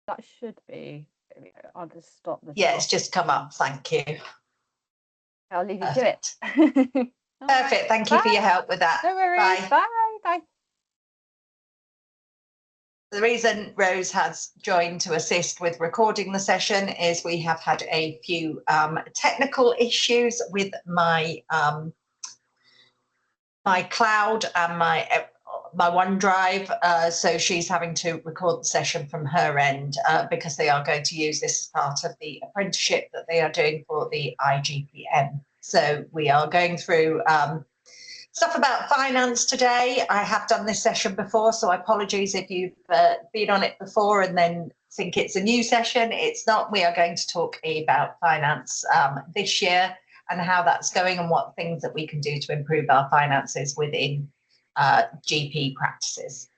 That should be. There we go. I'll just stop the Yeah, shot. it's just come up. Thank you. I'll leave you Perfect. to it. Perfect. Thank you for your help with that. No worries. Bye. Bye. Bye. The reason Rose has joined to assist with recording the session is we have had a few technical issues with my my cloud and my OneDrive, so she's having to record the session from her end because they are going to use this as part of the apprenticeship that they are doing for the IGPM. So we are going through stuff about finance today. I have done this session before, so apologies if you've been on it before and then think it's a new session. It's not. We are going to talk about finance this year and how that's going and what things that we can do to improve our finances within GP practices.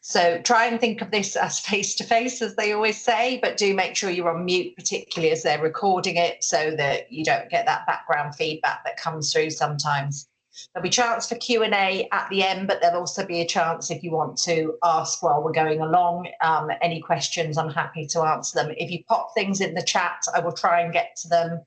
So try and think of this as face-to-face, as they always say, but do make sure you're on mute, particularly as they're recording it, so that you don't get that background feedback that comes through sometimes. There'll be a chance for Q&A at the end, but there'll also be a chance if you want to ask while we're going along. Any questions, I'm happy to answer them. If you pop things in the chat, I will try and get to them.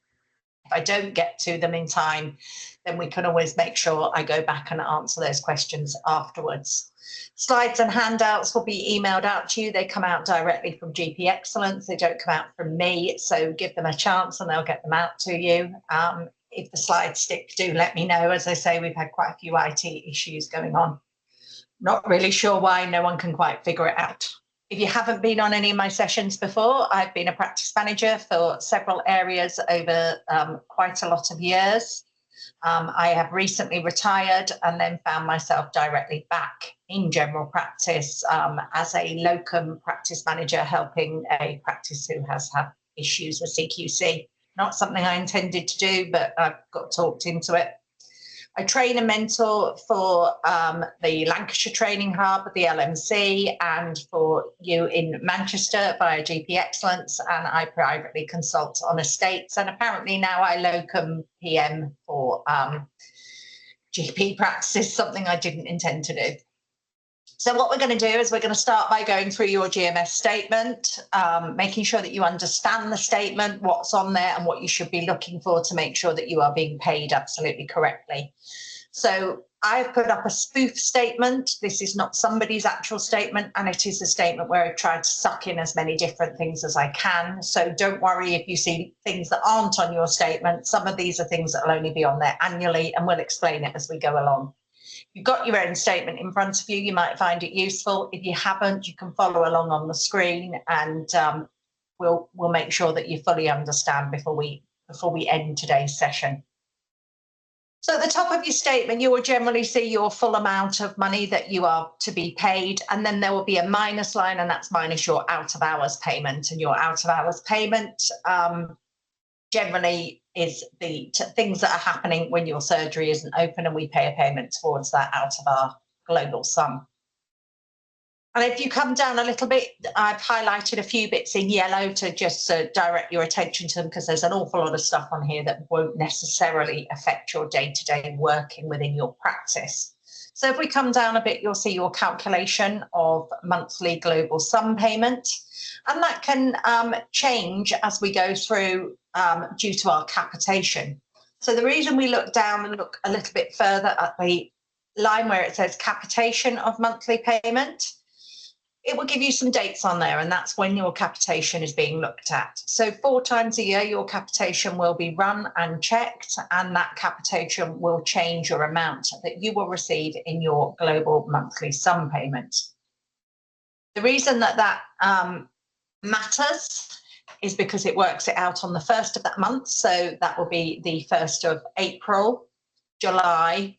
If I don't get to them in time, then we can always make sure I go back and answer those questions afterwards. Slides and handouts will be emailed out to you. They come out directly from GP Excellence. They don't come out from me, so give them a chance and they'll get them out to you. If the slides stick, do let me know. As I say, we've had quite a few IT issues going on. Not really sure why, no one can quite figure it out. If you haven't been on any of my sessions before, I've been a practice manager for several areas over quite a lot of years. I have recently retired and then found myself directly back in general practice as a locum practice manager, helping a practice who has had issues with CQC. Not something I intended to do, but I've got talked into it. I train and mentor for the Lancashire Training Hub, the LMC, and for you in Manchester via GP Excellence, and I privately consult on estates, and apparently now I locum PM for GP practices, something I didn't intend to do. So what we're going to do is we're going to start by going through your GMS statement, making sure that you understand the statement, what's on there and what you should be looking for to make sure that you are being paid absolutely correctly. So I've put up a spoof statement. This is not somebody's actual statement, and it is a statement where I've tried to suck in as many different things as I can. So don't worry if you see things that aren't on your statement. Some of these are things that will only be on there annually, and we'll explain it as we go along. You've got your own statement in front of you, you might find it useful. If you haven't, you can follow along on the screen, and we'll make sure that you fully understand before we end today's session. So at the top of your statement, you will generally see your full amount of money that you are to be paid, and then there will be a minus line, and that's minus your out of hours payment. And your out of hours payment generally is the things that are happening when your surgery isn't open, and we pay a payment towards that out of our global sum. And if you come down a little bit, I've highlighted a few bits in yellow to just direct your attention to them, because there's an awful lot of stuff on here that won't necessarily affect your day-to-day working within your practice. So if we come down a bit, you'll see your calculation of monthly global sum payment, and that can change as we go through due to our capitation. So the reason we look down and look a little bit further at the line where it says capitation of monthly payment, it will give you some dates on there, and that's when your capitation is being looked at. So 4 times a year, your capitation will be run and checked, and that capitation will change your amount that you will receive in your global monthly sum payment. The reason that matters is because it works it out on the 1st of that month. So that will be the 1st of April, July,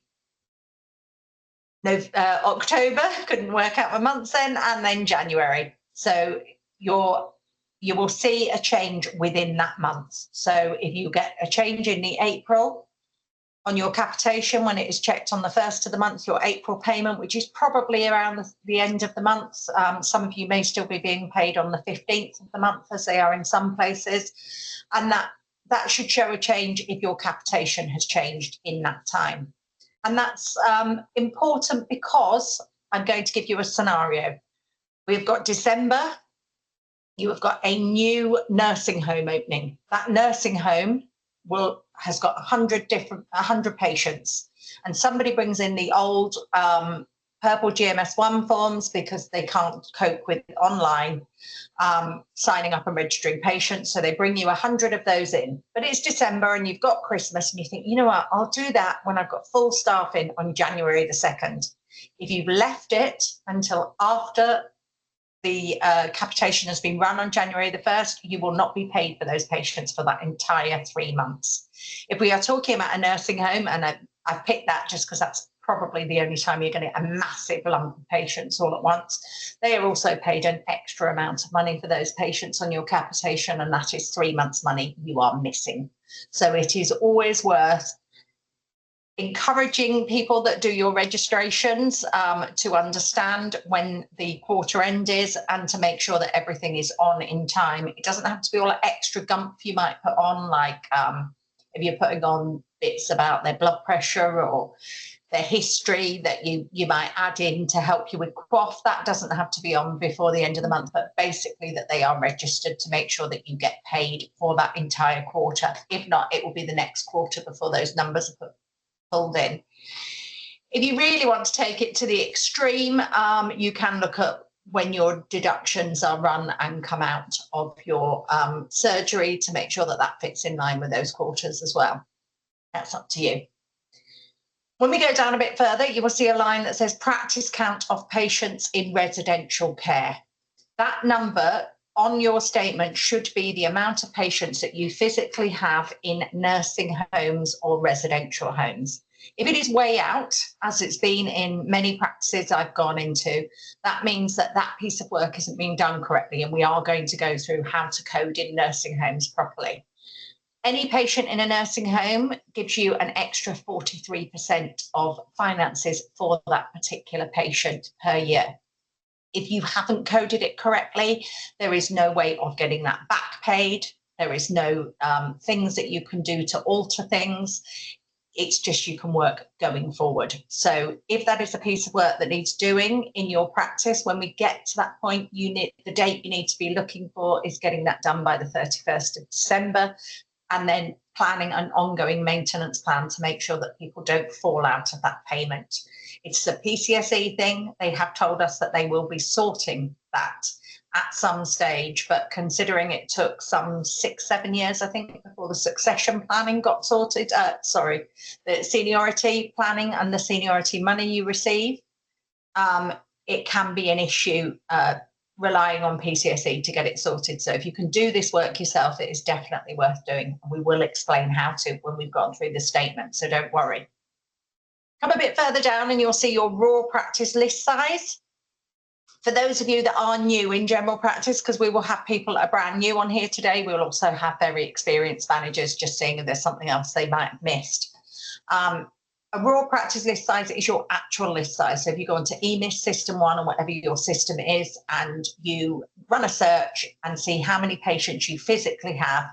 October, couldn't work out the months then, and then January. So you will see a change within that month. So if you get a change in the April on your capitation, when it is checked on the 1st of the month, your April payment, which is probably around the end of the month. Some of you may still be being paid on the 15th of the month, as they are in some places. And that should show a change if your capitation has changed in that time. And that's important because I'm going to give you a scenario. We've got December, you have got a new nursing home opening. That nursing home has got 100 patients, and somebody brings in the old purple GMS1 forms because they can't cope with online signing up and registering patients. So they bring you 100 of those in. But it's December and you've got Christmas and you think, you know what, I'll do that when I've got full staff in on January the 2nd. If you've left it until after the capitation has been run on January the 1st, you will not be paid for those patients for that entire 3 months. If we are talking about a nursing home, and I've picked that just because that's probably the only time you're going to get a massive lump of patients all at once, they are also paid an extra amount of money for those patients on your capitation, and that is 3 months' money you are missing. So it is always worth encouraging people that do your registrations to understand when the quarter end is and to make sure that everything is on in time. It doesn't have to be all that extra gump you might put on, like if you're putting on bits about their blood pressure or their history that you might add in to help you with quaff. That doesn't have to be on before the end of the month, but basically that they are registered to make sure that you get paid for that entire quarter. If not, it will be the next quarter before those numbers are pulled in. If you really want to take it to the extreme, you can look at when your deductions are run and come out of your surgery to make sure that that fits in line with those quarters as well. That's up to you. When we go down a bit further, you will see a line that says practice count of patients in residential care. That number on your statement should be the amount of patients that you physically have in nursing homes or residential homes. If it is way out, as it's been in many practices I've gone into, that means that that piece of work isn't being done correctly, and we are going to go through how to code in nursing homes properly. Any patient in a nursing home gives you an extra 43% of finances for that particular patient per year. If you haven't coded it correctly, there is no way of getting that back paid. There is no things that you can do to alter things. It's just you can work going forward. So if that is a piece of work that needs doing in your practice, when we get to that point, the date you need to be looking for is getting that done by the 31st of December. And then planning an ongoing maintenance plan to make sure that people don't fall out of that payment. It's a PCSE thing. They have told us that they will be sorting that at some stage, but considering it took some 6-7 years, I think, before the succession planning got sorted, the seniority planning and the seniority money you receive, it can be an issue relying on PCSE to get it sorted. So if you can do this work yourself, it is definitely worth doing. And we will explain how to when we've gone through the statement, so don't worry. Come a bit further down and you'll see your raw practice list size. For those of you that are new in general practice, because we will have people that are brand new on here today, we'll also have very experienced managers, just seeing if there's something else they might have missed. A raw practice list size is your actual list size. So if you go onto EMIS System 1 or whatever your system is, and you run a search and see how many patients you physically have,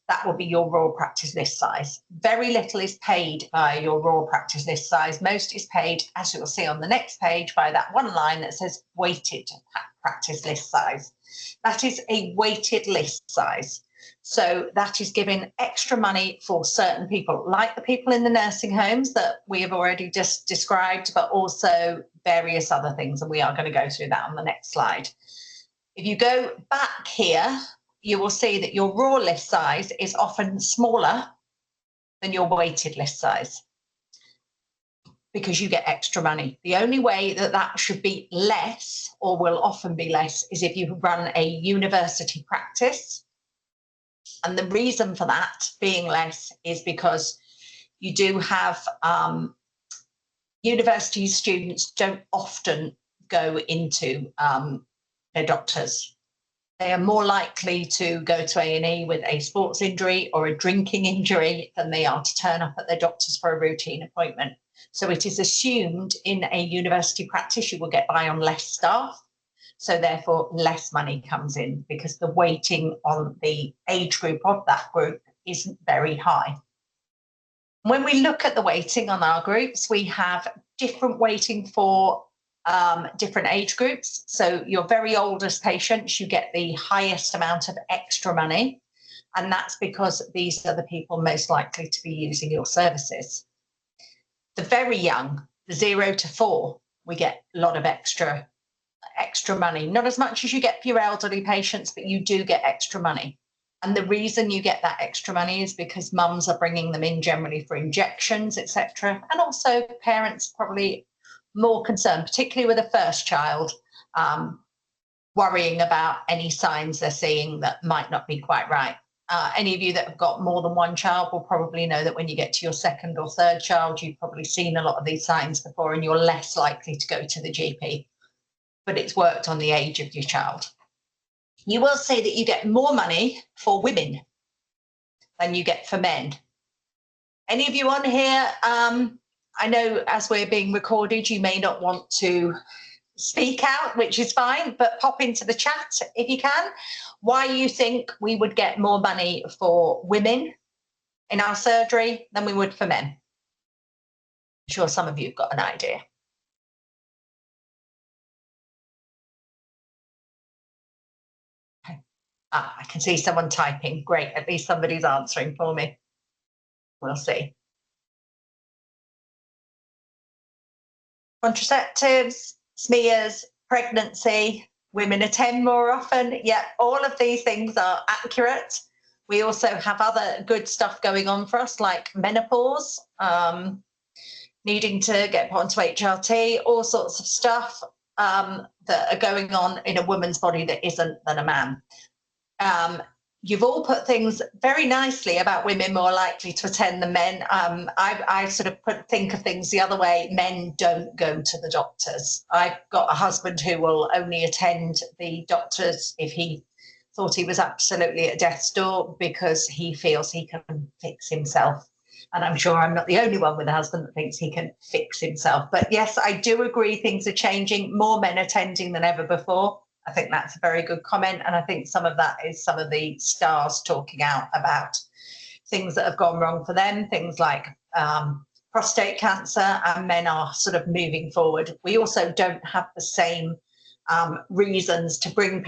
that will be your raw practice list size. Very little is paid by your raw practice list size. Most is paid, as you'll see on the next page, by that one line that says weighted practice list size. That is a weighted list size. So that is giving extra money for certain people, like the people in the nursing homes that we have already just described, but also various other things. And we are going to go through that on the next slide. If you go back here, you will see that your raw list size is often smaller than your weighted list size because you get extra money. The only way that that should be less, or will often be less, is if you run a university practice. And the reason for that being less is because you do have university students don't often go into their doctors. They are more likely to go to A&E with a sports injury or a drinking injury than they are to turn up at their doctors for a routine appointment. So it is assumed in a university practice you will get by on less staff. So therefore less money comes in because the weighting on the age group of that group isn't very high. When we look at the weighting on our groups, we have different weighting for different age groups. So your very oldest patients, you get the highest amount of extra money. And that's because these are the people most likely to be using your services. The very young, the 0 to 4, we get a lot of extra money. Not as much as you get for your elderly patients, but you do get extra money. And the reason you get that extra money is because mums are bringing them in generally for injections, etc. And also parents probably more concerned, particularly with a first child, worrying about any signs they're seeing that might not be quite right. Any of you that have got more than one child will probably know that when you get to your second or third child, you've probably seen a lot of these signs before and you're less likely to go to the GP. But it's worked on the age of your child. You will see that you get more money for women than you get for men. Any of you on here, I know as we're being recorded, you may not want to speak out, which is fine, but pop into the chat if you can, why you think we would get more money for women in our surgery than we would for men. I'm sure some of you have got an idea. I can see someone typing. Great, at least somebody's answering for me. We'll see. Contraceptives, smears, pregnancy, women attend more often. Yeah, all of these things are accurate. We also have other good stuff going on for us, like menopause, needing to get put onto HRT, all sorts of stuff that are going on in a woman's body that isn't than a man. You've all put things very nicely about women more likely to attend than men. I sort of think of things the other way. Men don't go to the doctors. I've got a husband who will only attend the doctors if he thought he was absolutely at death's door because he feels he can fix himself. And I'm sure I'm not the only one with a husband that thinks he can fix himself. But yes, I do agree things are changing, more men attending than ever before. I think that's a very good comment. And I think some of that is some of the stars talking out about things that have gone wrong for them, things like prostate cancer, and men are sort of moving forward. We also don't have the same reasons to bring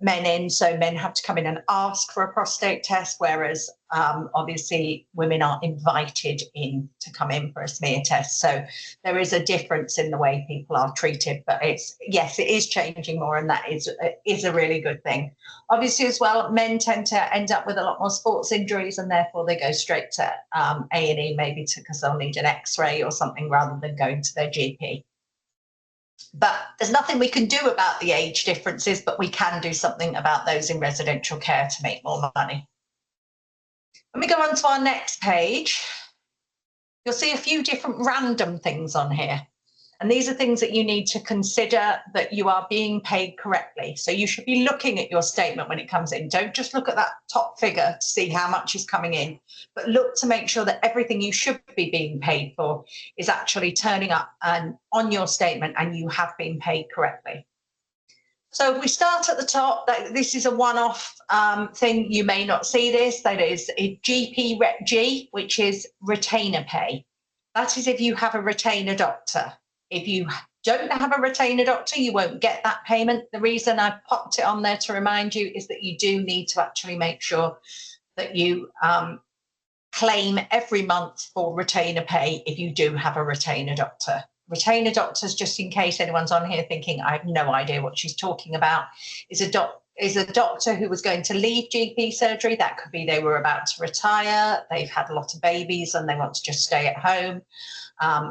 men in. So men have to come in and ask for a prostate test, whereas obviously women are invited in to come in for a smear test. So there is a difference in the way people are treated, but yes, it is changing more, and that is a really good thing. Obviously as well, men tend to end up with a lot more sports injuries, and therefore they go straight to A&E, maybe because they'll need an X-ray or something rather than going to their GP. But there's nothing we can do about the age differences, but we can do something about those in residential care to make more money. When we go on to our next page, you'll see a few different random things on here. And these are things that you need to consider that you are being paid correctly. So you should be looking at your statement when it comes in. Don't just look at that top figure to see how much is coming in, but look to make sure that everything you should be being paid for is actually turning up and on your statement and you have been paid correctly. So if we start at the top, this is a one-off thing. You may not see this. That is a GP Rep G, which is retainer pay. That is if you have a retainer doctor. If you don't have a retainer doctor, you won't get that payment. The reason I popped it on there to remind you is that you do need to actually make sure that you claim every month for retainer pay if you do have a retainer doctor. Retainer doctors, just in case anyone's on here thinking, I have no idea what she's talking about, is a doctor who was going to leave GP surgery. That could be they were about to retire, they've had a lot of babies and they want to just stay at home,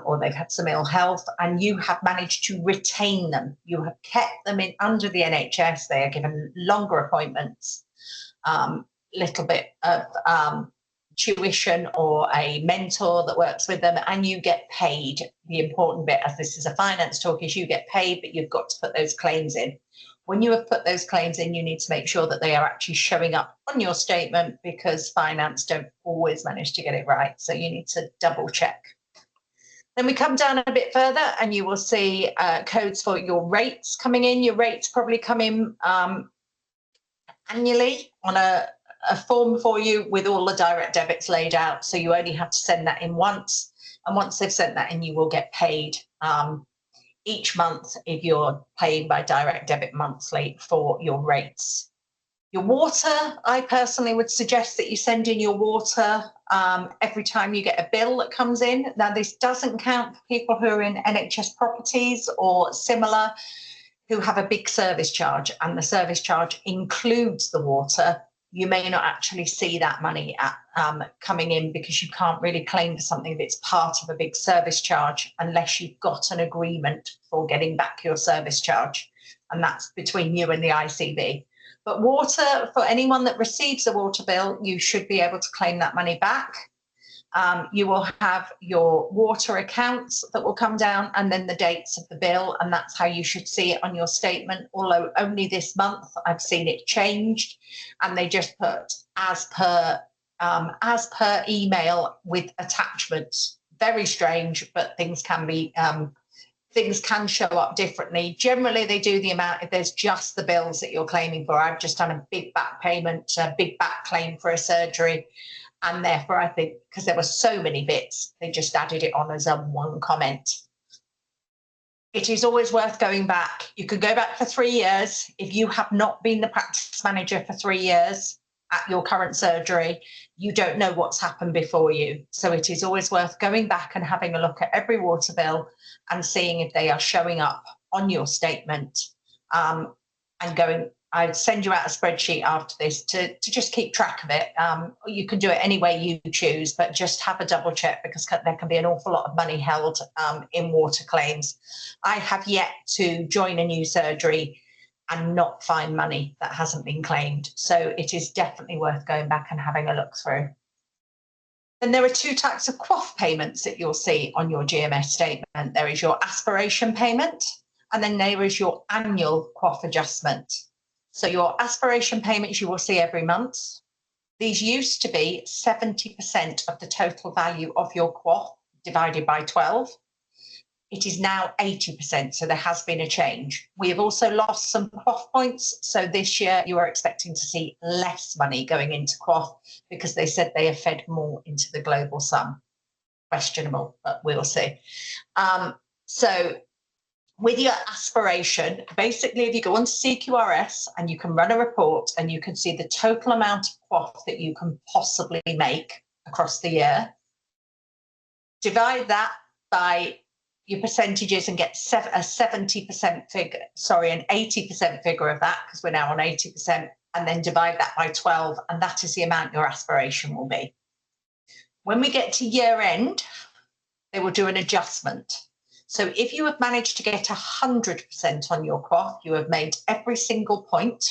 or they've had some ill health, and you have managed to retain them. You have kept them in under the NHS. They are given longer appointments, little bit of tuition or a mentor that works with them, and you get paid. The important bit, as this is a finance talk, is you get paid, but you've got to put those claims in. When you have put those claims in, you need to make sure that they are actually showing up on your statement, because finance don't always manage to get it right. So you need to double check. Then we come down a bit further and you will see codes for your rates coming in. Your rates probably come in annually on a form for you with all the direct debits laid out. So you only have to send that in once. And once they've sent that in, you will get paid each month if you're paying by direct debit monthly for your rates. Your water, I personally would suggest that you send in your water every time you get a bill that comes in. Now, this doesn't count for people who are in NHS properties or similar, who have a big service charge, and the service charge includes the water. You may not actually see that money coming in because you can't really claim for something that's part of a big service charge unless you've got an agreement for getting back your service charge. And that's between you and the ICB. But water, for anyone that receives a water bill, you should be able to claim that money back. You will have your water accounts that will come down and then the dates of the bill, and that's how you should see it on your statement. Although only this month I've seen it changed, and they just put as per email with attachments. Very strange, but things can be things can show up differently. Generally, they do the amount if there's just the bills that you're claiming for. I've just done a big back payment, a big back claim for a surgery. And therefore, I think because there were so many bits, they just added it on as one comment. It is always worth going back. You could go back for 3 years. If you have not been the practice manager for 3 years at your current surgery, you don't know what's happened before you. So it is always worth going back and having a look at every water bill and seeing if they are showing up on your statement, and going, I'd send you out a spreadsheet after this to just keep track of it. You can do it any way you choose, but just have a double check because there can be an awful lot of money held in water claims. I have yet to join a new surgery and not find money that hasn't been claimed. So it is definitely worth going back and having a look through. Then there are 2 types of QOF payments that you'll see on your GMS statement. There is your aspiration payment, and then there is your annual QOF adjustment. So your aspiration payments you will see every month. These used to be 70% of the total value of your QOF divided by 12. It is now 80%, so there has been a change. We have also lost some QOF points, so this year you are expecting to see less money going into QOF because they said they have fed more into the global sum. Questionable, but we'll see. So with your aspiration, basically if you go onto CQRS and you can run a report and you can see the total amount of QOF that you can possibly make across the year, divide that by your percentages and get a 70% figure, an 80% figure of that, because we're now on 80%, and then divide that by 12, and that is the amount your aspiration will be. When we get to year end, they will do an adjustment. So if you have managed to get 100% on your QOF, you have made every single point,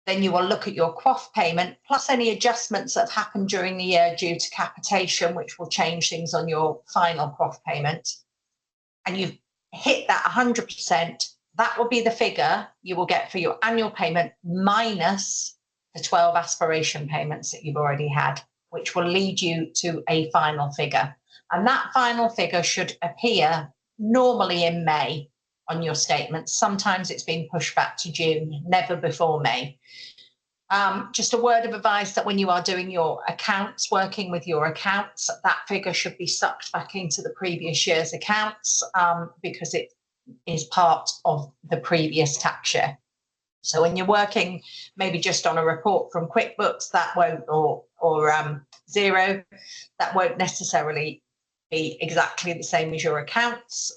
then you will look at your QOF payment plus any adjustments that have happened during the year due to capitation, which will change things on your final QOF payment. And you've hit that 100%, that will be the figure you will get for your annual payment minus the 12 aspiration payments that you've already had, which will lead you to a final figure. And that final figure should appear normally in May on your statement. Sometimes it's been pushed back to June, never before May. Just a word of advice that when you are doing your accounts, working with your accounts, that figure should be sucked back into the previous year's accounts because it is part of the previous tax year. So when you're working maybe just on a report from QuickBooks, that won't, or Xero, that won't necessarily be exactly the same as your accounts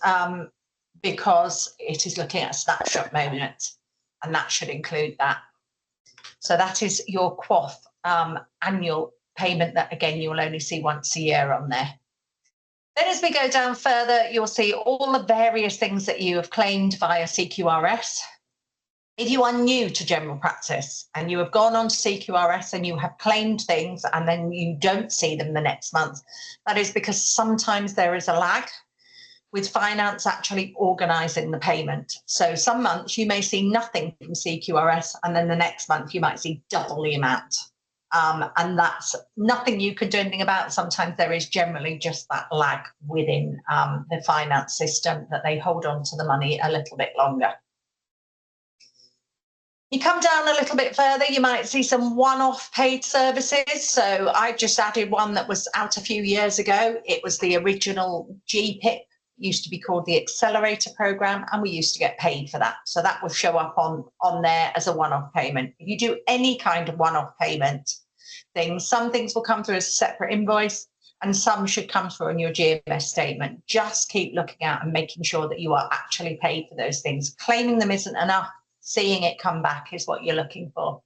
because it is looking at a snapshot moment, and that should include that. So that is your QOF annual payment that, again, you will only see once a year on there. Then as we go down further, you'll see all the various things that you have claimed via CQRS. If you are new to general practice and you have gone on to CQRS and you have claimed things and then you don't see them the next month, that is because sometimes there is a lag with finance actually organising the payment. So some months you may see nothing from CQRS and then the next month you might see double the amount. And that's nothing you can do anything about. Sometimes there is generally just that lag within the finance system that they hold on to the money a little bit longer. You come down a little bit further, you might see some one-off paid services. So I just added one that was out a few years ago. It was the original GPIP used to be called the Accelerator Program, and we used to get paid for that. So that will show up on there as a one-off payment. If you do any kind of one-off payment things, some things will come through as a separate invoice, and some should come through on your GMS statement. Just keep looking out and making sure that you are actually paid for those things. Claiming them isn't enough. Seeing it come back is what you're looking for.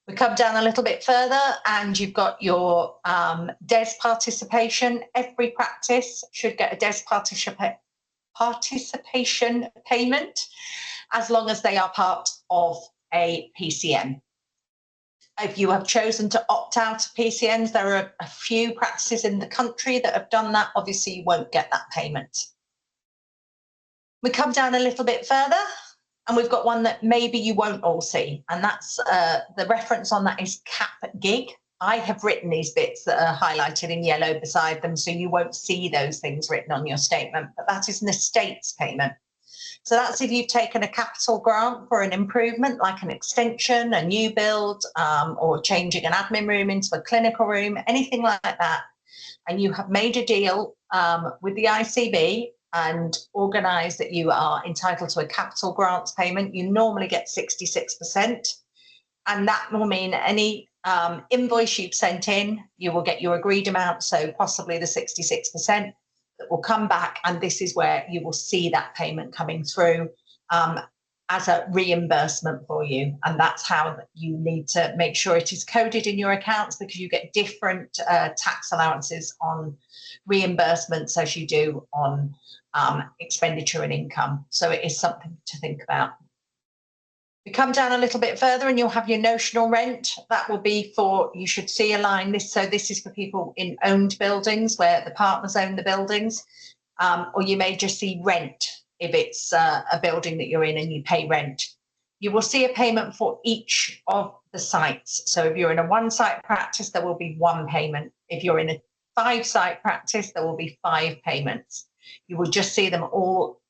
We come down a little bit further and you've got your DES participation. Every practice should get a DES participation payment as long as they are part of a PCN. If you have chosen to opt out of PCNs, there are a few practices in the country that have done that. Obviously, you won't get that payment. We come down a little bit further and we've got one that maybe you won't all see, and that's the reference on that is cap gig. I have written these bits that are highlighted in yellow beside them, so you won't see those things written on your statement, but that is an estates payment. So that's if you've taken a capital grant for an improvement, like an extension, a new build, or changing an admin room into a clinical room, anything like that, and you have made a deal with the ICB and organised that you are entitled to a capital grants payment, you normally get 66%. And that will mean any invoice you've sent in, you will get your agreed amount, so possibly the 66%. That will come back, and this is where you will see that payment coming through as a reimbursement for you. And that's how you need to make sure it is coded in your accounts, because you get different tax allowances on reimbursements as you do on expenditure and income. So it is something to think about. We come down a little bit further and you'll have your notional rent. That will be for, you should see a line, this is for people in owned buildings where the partners own the buildings, or you may just see rent if it's a building that you're in and you pay rent. You will see a payment for each of the sites. So if you're in a 1-site practice, there will be 1 payment. If you're in a 5-site practice, there will be 5 payments. You will just see them all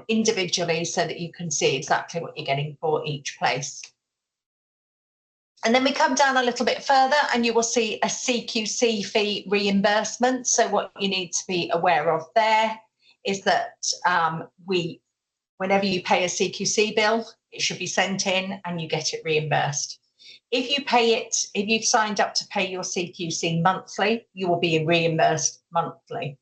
individually so that you can see exactly what you're getting for each place. And then we come down a little bit further and you will see a CQC fee reimbursement. So what you need to be aware of there is that whenever you pay a CQC bill, it should be sent in and you get it reimbursed. If you pay it, if you've signed up to pay your CQC monthly, you will be reimbursed monthly.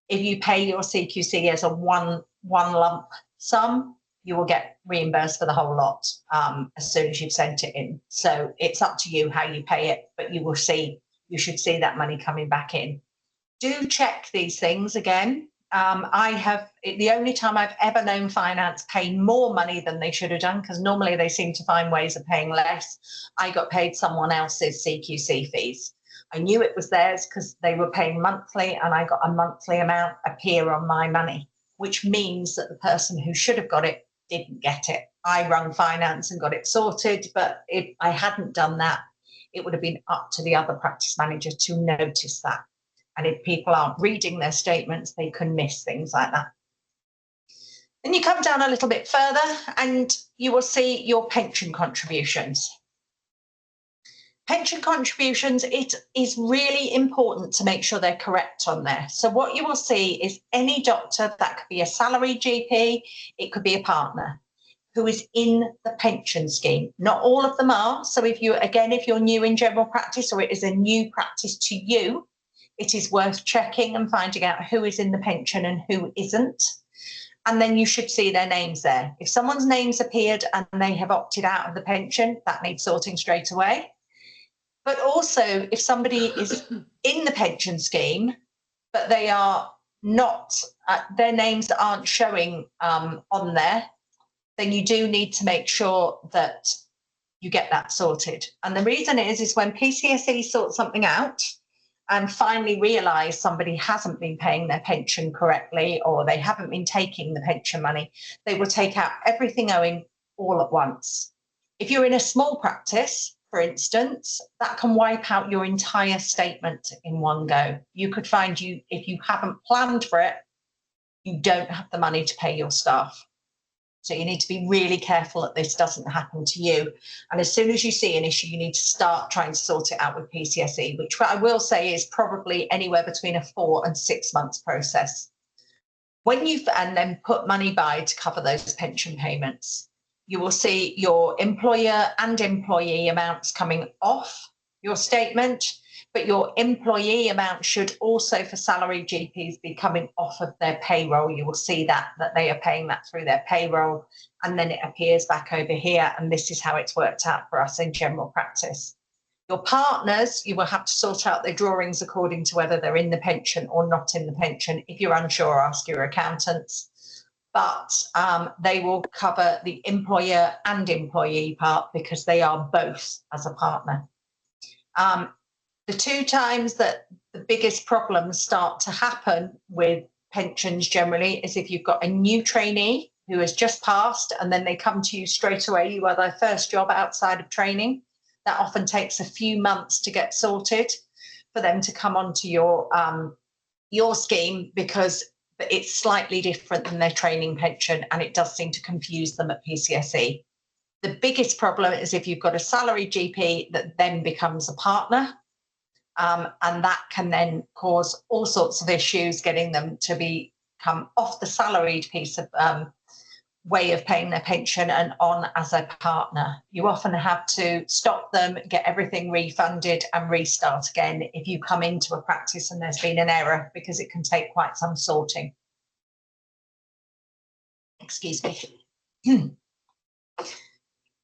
If you pay your CQC as a one lump sum, you will get reimbursed for the whole lot as soon as you've sent it in. So it's up to you how you pay it, but you should see that money coming back in. Do check these things again. The only time I've ever known finance pay more money than they should have done, because normally they seem to find ways of paying less, I got paid someone else's CQC fees. I knew it was theirs because they were paying monthly and I got a monthly amount appear on my money, which means that the person who should have got it didn't get it. I rung finance and got it sorted, but if I hadn't done that, it would have been up to the other practice manager to notice that. And if people aren't reading their statements, they can miss things like that. Then you come down a little bit further and you will see your pension contributions. Pension contributions, it is really important to make sure they're correct on there. So what you will see is any doctor, that could be a salaried GP, it could be a partner, who is in the pension scheme. Not all of them are. So if you're new in general practice or it is a new practice to you, it is worth checking and finding out who is in the pension and who isn't. And then you should see their names there. If someone's name's appeared and they have opted out of the pension, that needs sorting straight away. But also, if somebody is in the pension scheme, but they are not, their names aren't showing on there, then you do need to make sure that you get that sorted. And the reason is when PCSE sorts something out and finally realise somebody hasn't been paying their pension correctly or they haven't been taking the pension money, they will take out everything owing all at once. If you're in a small practice, for instance, that can wipe out your entire statement in one go. You could find if you haven't planned for it, you don't have the money to pay your staff. So you need to be really careful that this doesn't happen to you. And as soon as you see an issue, you need to start trying to sort it out with PCSE, which I will say is probably anywhere between a 4 and 6 months process. and then put money by to cover those pension payments, you will see your employer and employee amounts coming off your statement, but your employee amount should also, for salary GPs, be coming off of their payroll. You will see that they are paying that through their payroll, and then it appears back over here, and this is how it's worked out for us in general practice. Your partners, you will have to sort out their drawings according to whether they're in the pension or not in the pension. If you're unsure, ask your accountants. But they will cover the employer and employee part because they are both as a partner. The two times that the biggest problems start to happen with pensions generally is if you've got a new trainee who has just passed and then they come to you straight away. You are their first job outside of training. That often takes a few months to get sorted for them to come onto your scheme, because it's slightly different than their training pension, and it does seem to confuse them at PCSE. The biggest problem is if you've got a salary GP that then becomes a partner, and that can then cause all sorts of issues, getting them to become off the salaried piece of way of paying their pension and on as a partner. You often have to stop them, get everything refunded and restart again if you come into a practice and there's been an error, because it can take quite some sorting. Excuse me.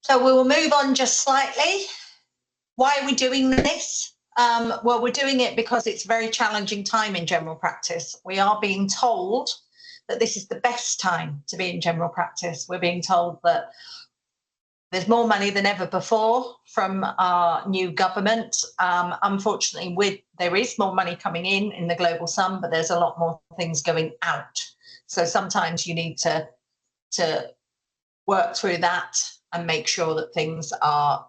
So we will move on just slightly. Why are we doing this? Well, we're doing it because it's a very challenging time in general practice. We are being told that this is the best time to be in general practice. We're being told that there's more money than ever before from our new government. Unfortunately, there is more money coming in the global sum, but there's a lot more things going out. So sometimes you need to work through that and make sure that things are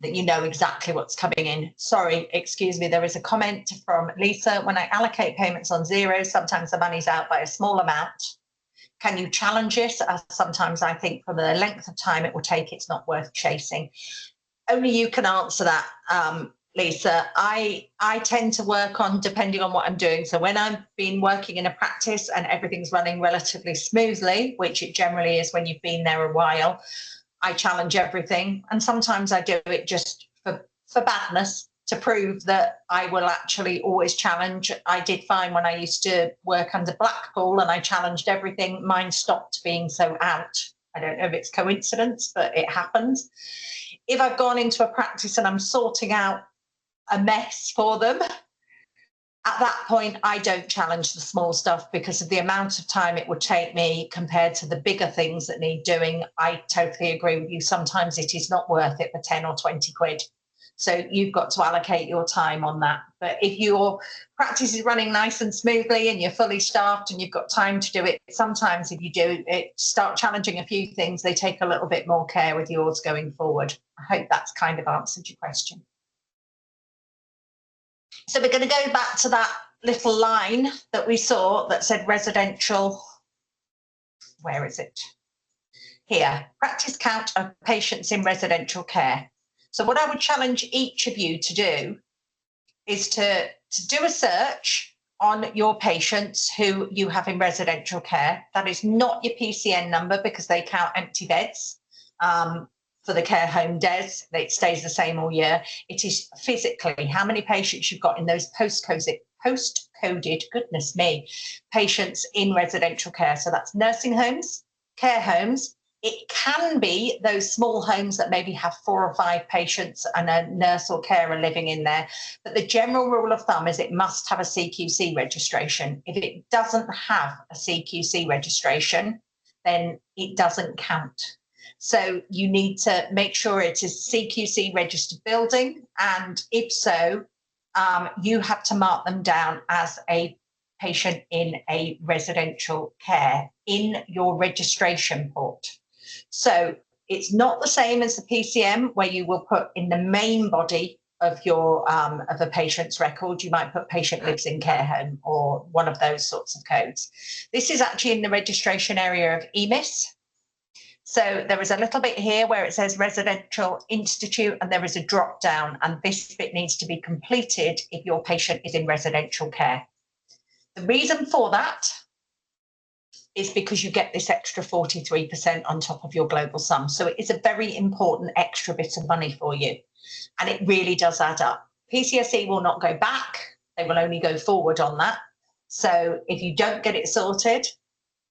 that you know exactly what's coming in. Sorry, excuse me, there is a comment from Lisa. When I allocate payments on zero, sometimes the money's out by a small amount. Can you challenge it? As sometimes I think for the length of time it will take, it's not worth chasing. Only you can answer that, Lisa. I tend to work on, depending on what I'm doing. So when I've been working in a practice and everything's running relatively smoothly, which it generally is when you've been there a while, I challenge everything. And sometimes I do it just for badness, to prove that I will actually always challenge. I did find when I used to work under Blackpool and I challenged everything, mine stopped being so out. I don't know if it's coincidence, but it happens. If I've gone into a practice and I'm sorting out a mess for them, at that point, I don't challenge the small stuff because of the amount of time it would take me compared to the bigger things that need doing. I totally agree with you. Sometimes it is not worth it for 10 or 20 quid. So you've got to allocate your time on that. But if your practice is running nice and smoothly and you're fully staffed and you've got time to do it, sometimes if you do it, start challenging a few things, they take a little bit more care with yours going forward. I hope that's kind of answered your question. So we're going to go back to that little line that we saw that said residential. Where is it? Here, practice count of patients in residential care. So what I would challenge each of you to do is to do a search on your patients who you have in residential care. That is not your PCN number because they count empty beds. For the care home DES, it stays the same all year. It is physically how many patients you've got in those post-coded, goodness me, patients in residential care. So that's nursing homes, care homes. It can be those small homes that maybe have 4 or 5 patients and a nurse or carer living in there. But the general rule of thumb is it must have a CQC registration. If it doesn't have a CQC registration, then it doesn't count. So you need to make sure it is CQC registered building. And if so, you have to mark them down as a patient in a residential care in your registration port. So it's not the same as the PCM where you will put in the main body of your of a patient's record. You might put patient lives in care home or one of those sorts of codes. This is actually in the registration area of EMIS. So there is a little bit here where it says residential institute and there is a drop down, and this bit needs to be completed if your patient is in residential care. The reason for that is because you get this extra 43% on top of your global sum. So it is a very important extra bit of money for you. And it really does add up. PCSE will not go back. They will only go forward on that. So if you don't get it sorted,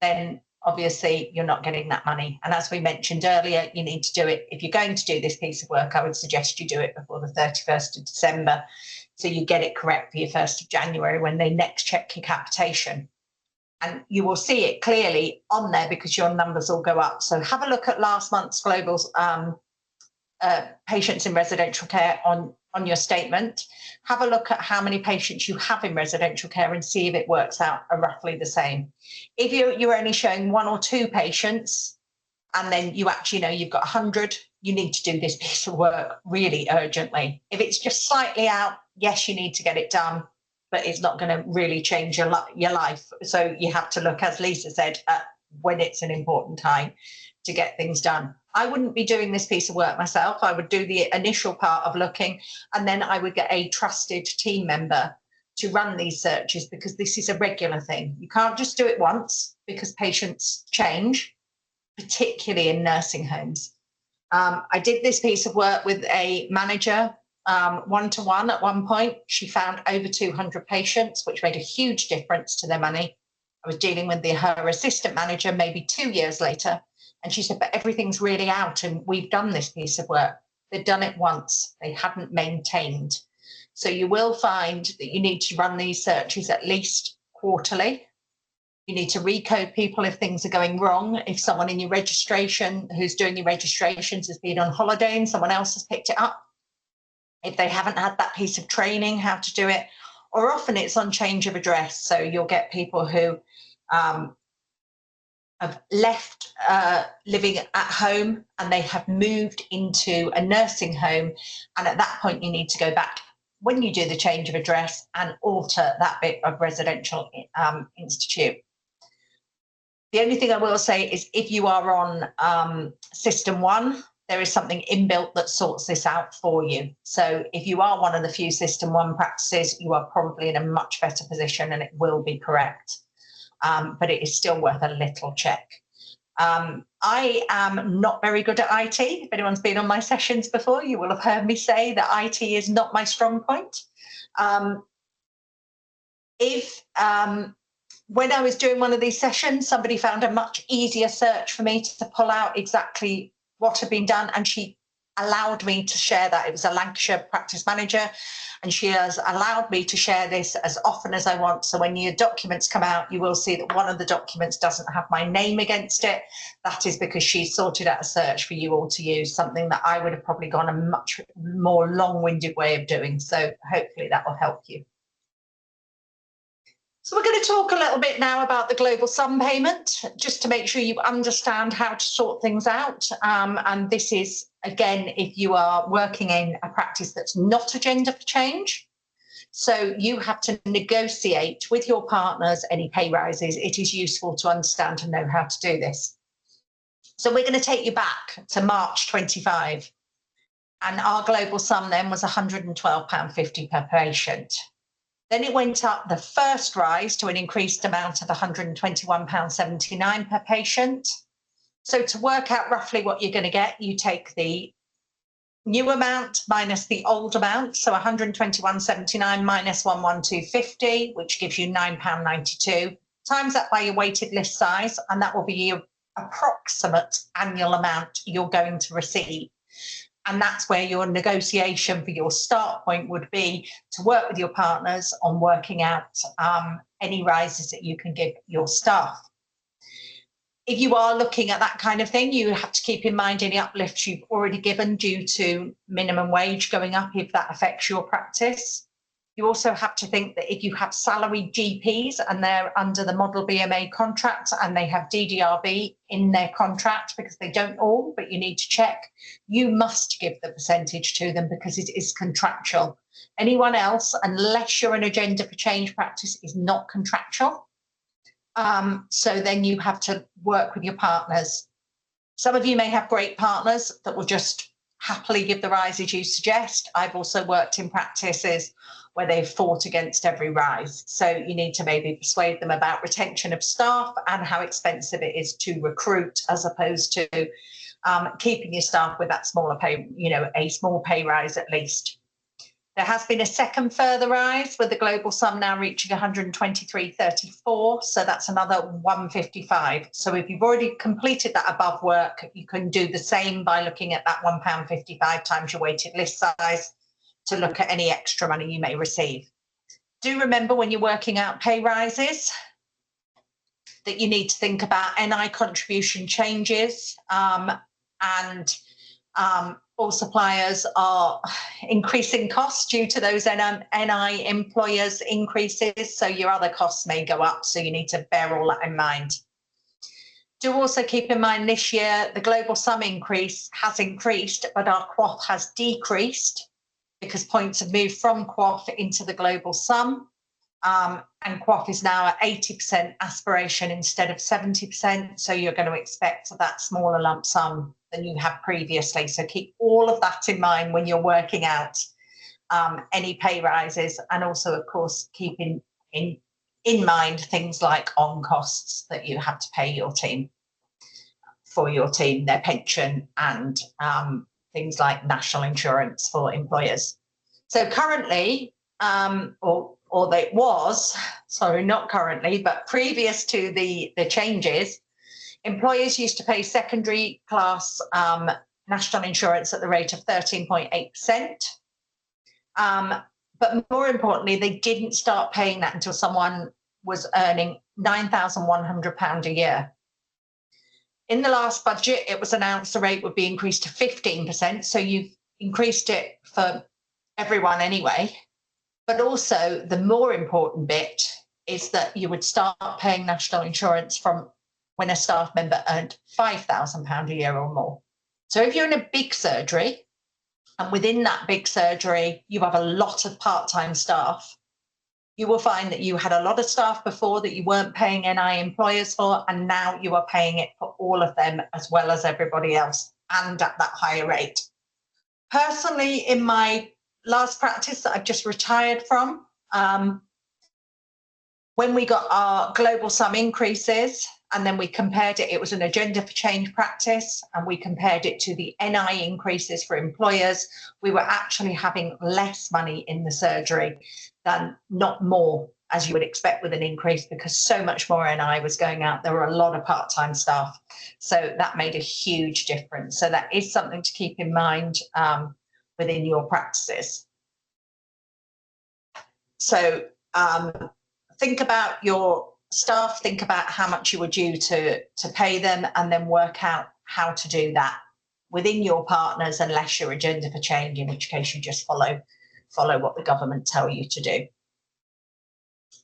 then obviously you're not getting that money. And as we mentioned earlier, you need to do it. If you're going to do this piece of work, I would suggest you do it before the 31st of December. So you get it correct for your 1st of January when they next check your capitation. And you will see it clearly on there because your numbers will go up. So have a look at last month's global patients in residential care on your statement. Have a look at how many patients you have in residential care and see if it works out roughly the same. If you're only showing 1 or 2 patients and then you actually know you've got 100, you need to do this piece of work really urgently. If it's just slightly out, yes, you need to get it done, but it's not going to really change your life. So you have to look, as Lisa said, at when it's an important time to get things done. I wouldn't be doing this piece of work myself. I would do the initial part of looking, and then I would get a trusted team member to run these searches because this is a regular thing. You can't just do it once because patients change, particularly in nursing homes. I did this piece of work with a manager one-to-one at one point. She found over 200 patients, which made a huge difference to their money. I was dealing with her assistant manager maybe 2 years later, and she said, but everything's really out and we've done this piece of work. They'd done it once, they hadn't maintained. So you will find that you need to run these searches at least quarterly. You need to recode people if things are going wrong. If someone in your registration who's doing your registrations has been on holiday and someone else has picked it up. If they haven't had that piece of training, how to do it, or often it's on change of address. So you'll get people who have left living at home and they have moved into a nursing home. And at that point, you need to go back when you do the change of address and alter that bit of residential institute. The only thing I will say is if you are on System 1, there is something inbuilt that sorts this out for you. So if you are one of the few System 1 practices, you are probably in a much better position and it will be correct. But it is still worth a little check. I am not very good at IT. If anyone's been on my sessions before, you will have heard me say that IT is not my strong point. When I was doing one of these sessions, somebody found a much easier search for me to pull out exactly what had been done, and she allowed me to share that. It was a Lancashire practice manager, and she has allowed me to share this as often as I want. So when your documents come out, you will see that one of the documents doesn't have my name against it. That is because she sorted out a search for you all to use, something that I would have probably gone a much more long-winded way of doing. So hopefully that will help you. So we're going to talk a little bit now about the global sum payment, just to make sure you understand how to sort things out. And this is, again, if you are working in a practice that's not agenda for change. So you have to negotiate with your partners any pay rises. It is useful to understand and know how to do this. So we're going to take you back to March 25. And our global sum then was £112.50 per patient. Then it went up the first rise to an increased amount of £121.79 per patient. So to work out roughly what you're going to get, you take the new amount minus the old amount. So £121.79 minus £112.50, which gives you £9.92. Times that by your weighted list size, and that will be your approximate annual amount you're going to receive. And that's where your negotiation for your start point would be to work with your partners on working out any rises that you can give your staff. If you are looking at that kind of thing, you have to keep in mind any uplifts you've already given due to minimum wage going up if that affects your practice. You also have to think that if you have salaried GPs and they're under the model BMA contract and they have DDRB in their contract, because they don't all, but you need to check, you must give the percentage to them because it is contractual. Anyone else, unless you're an agenda for change practice, is not contractual. So then you have to work with your partners. Some of you may have great partners that will just happily give the rises you suggest. I've also worked in practices where they've fought against every rise. So you need to maybe persuade them about retention of staff and how expensive it is to recruit, as opposed to keeping your staff with that smaller pay, a small pay rise at least. There has been a second further rise, with the global sum now reaching 123.34. So that's another 155. So if you've already completed that above work, you can do the same by looking at that £1.55 times your weighted list size to look at any extra money you may receive. Do remember, when you're working out pay rises, that you need to think about NI contribution changes, and all suppliers are increasing costs due to those NI employers increases. So your other costs may go up. So you need to bear all that in mind. Do also keep in mind, this year, the global sum increase has increased, but our QOF has decreased because points have moved from QOF into the global sum. And QOF is now at 80% aspiration instead of 70%. So you're going to expect that smaller lump sum than you have previously. So keep all of that in mind when you're working out any pay rises, and also, of course, keeping in mind things like on costs that you have to pay your team, their pension, and things like national insurance for employers. So currently, or it was, sorry, not currently, but previous to the changes, employers used to pay secondary class national insurance at the rate of 13.8%. But more importantly, they didn't start paying that until someone was earning £9,100 a year. In the last budget, it was announced the rate would be increased to 15%. So you've increased it for everyone anyway. But also, the more important bit is that you would start paying national insurance from when a staff member earned £5,000 a year or more. So if you're in a big surgery, and within that big surgery, you have a lot of part-time staff, you will find that you had a lot of staff before that you weren't paying NI employers for, and now you are paying it for all of them as well as everybody else, and at that higher rate. Personally, in my last practice that I've just retired from, when we got our global sum increases, and then we compared it, it was an agenda for change practice, and we compared it to the NI increases for employers, we were actually having less money in the surgery than, not more, as you would expect with an increase, because so much more NI was going out. There were a lot of part-time staff. So that made a huge difference. So that is something to keep in mind within your practices. So think about your staff, think about how much you were due to pay them, and then work out how to do that within your partners, unless your agenda for change, in which case you just follow what the government tell you to do.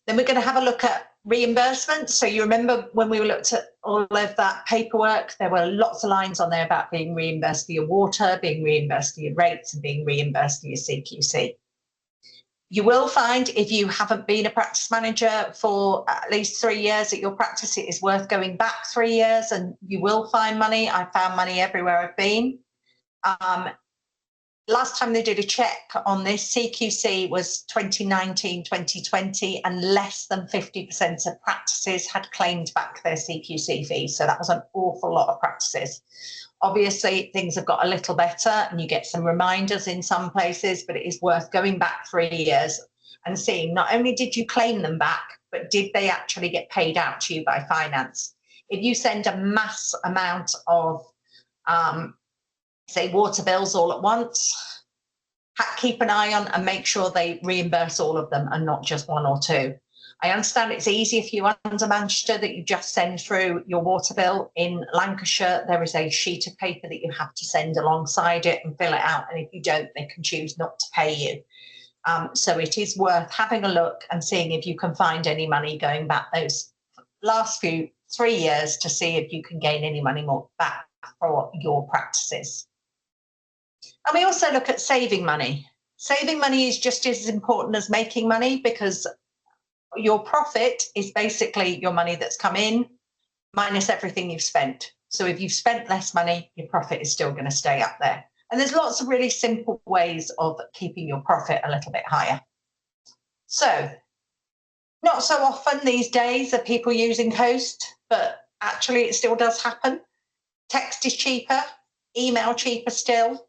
Then we're going to have a look at reimbursement. So you remember when we looked at all of that paperwork, there were lots of lines on there about being reimbursed for your water, being reimbursed for your rates, and being reimbursed for your CQC. You will find, if you haven't been a practice manager for at least 3 years at your practice, it is worth going back 3 years, and you will find money. I've found money everywhere I've been. Last time they did a check on this, CQC was 2019, 2020, and less than 50% of practices had claimed back their CQC fees. So that was an awful lot of practices. Obviously, things have got a little better, and you get some reminders in some places, but it is worth going back 3 years and seeing not only did you claim them back, but did they actually get paid out to you by finance? If you send a mass amount of say water bills all at once, keep an eye on and make sure they reimburse all of them and not just one or two. I understand it's easy for you under Manchester that you just send through your water bill. In Lancashire, there is a sheet of paper that you have to send alongside it and fill it out, and if you don't, they can choose not to pay you. So it is worth having a look and seeing if you can find any money going back those last 3 years to see if you can gain any money more back for your practices. And we also look at saving money. Saving money is just as important as making money, because your profit is basically your money that's come in minus everything you've spent. So if you've spent less money, your profit is still going to stay up there. And there's lots of really simple ways of keeping your profit a little bit higher. So not so often these days are people using Host, but actually it still does happen. Text is cheaper, email cheaper still.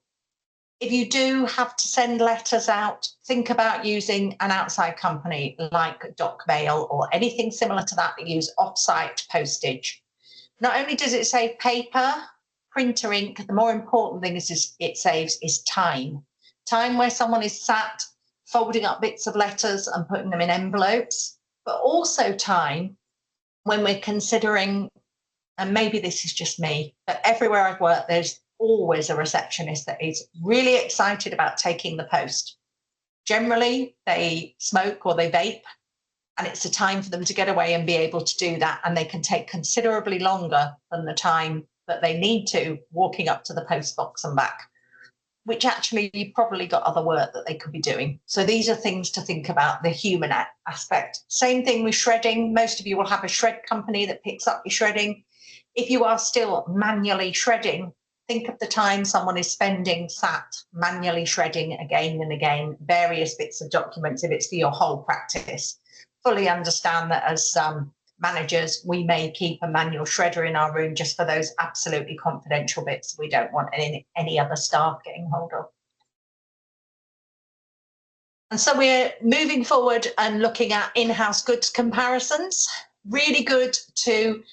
If you do have to send letters out, think about using an outside company like DocMail or anything similar to that use off-site postage. Not only does it save paper, printer ink, the more important thing is it saves is time. Time where someone is sat folding up bits of letters and putting them in envelopes, but also time when we're considering, and maybe this is just me, but everywhere I've worked, there's always a receptionist that is really excited about taking the post. Generally, they smoke or they vape, and it's a time for them to get away and be able to do that. And they can take considerably longer than the time that they need to walking up to the post box and back, which actually you've probably got other work that they could be doing. So these are things to think about, the human aspect. Same thing with shredding. Most of you will have a shred company that picks up your shredding. If you are still manually shredding, think of the time someone is spending sat manually shredding again and again, various bits of documents if it's for your whole practice. Fully understand that as managers, we may keep a manual shredder in our room just for those absolutely confidential bits we don't want any other staff getting hold of. And so we're moving forward and looking at in-house goods comparisons. Really good to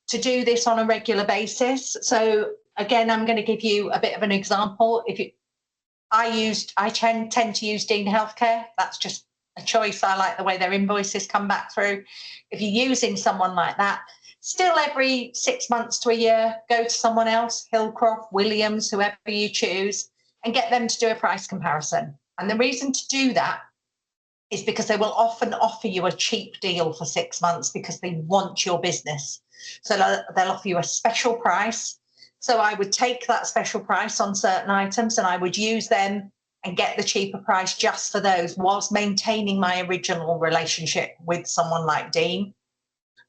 do this on a regular basis. So again, I'm going to give you a bit of an example. I tend to use Dean Healthcare. That's just a choice. I like the way their invoices come back through. If you're using someone like that, still every 6 months to a year, go to someone else, Hillcroft, Williams, whoever you choose, and get them to do a price comparison. And the reason to do that is because they will often offer you a cheap deal for 6 months because they want your business. So they'll offer you a special price. So I would take that special price on certain items and I would use them and get the cheaper price just for those whilst maintaining my original relationship with someone like Dean.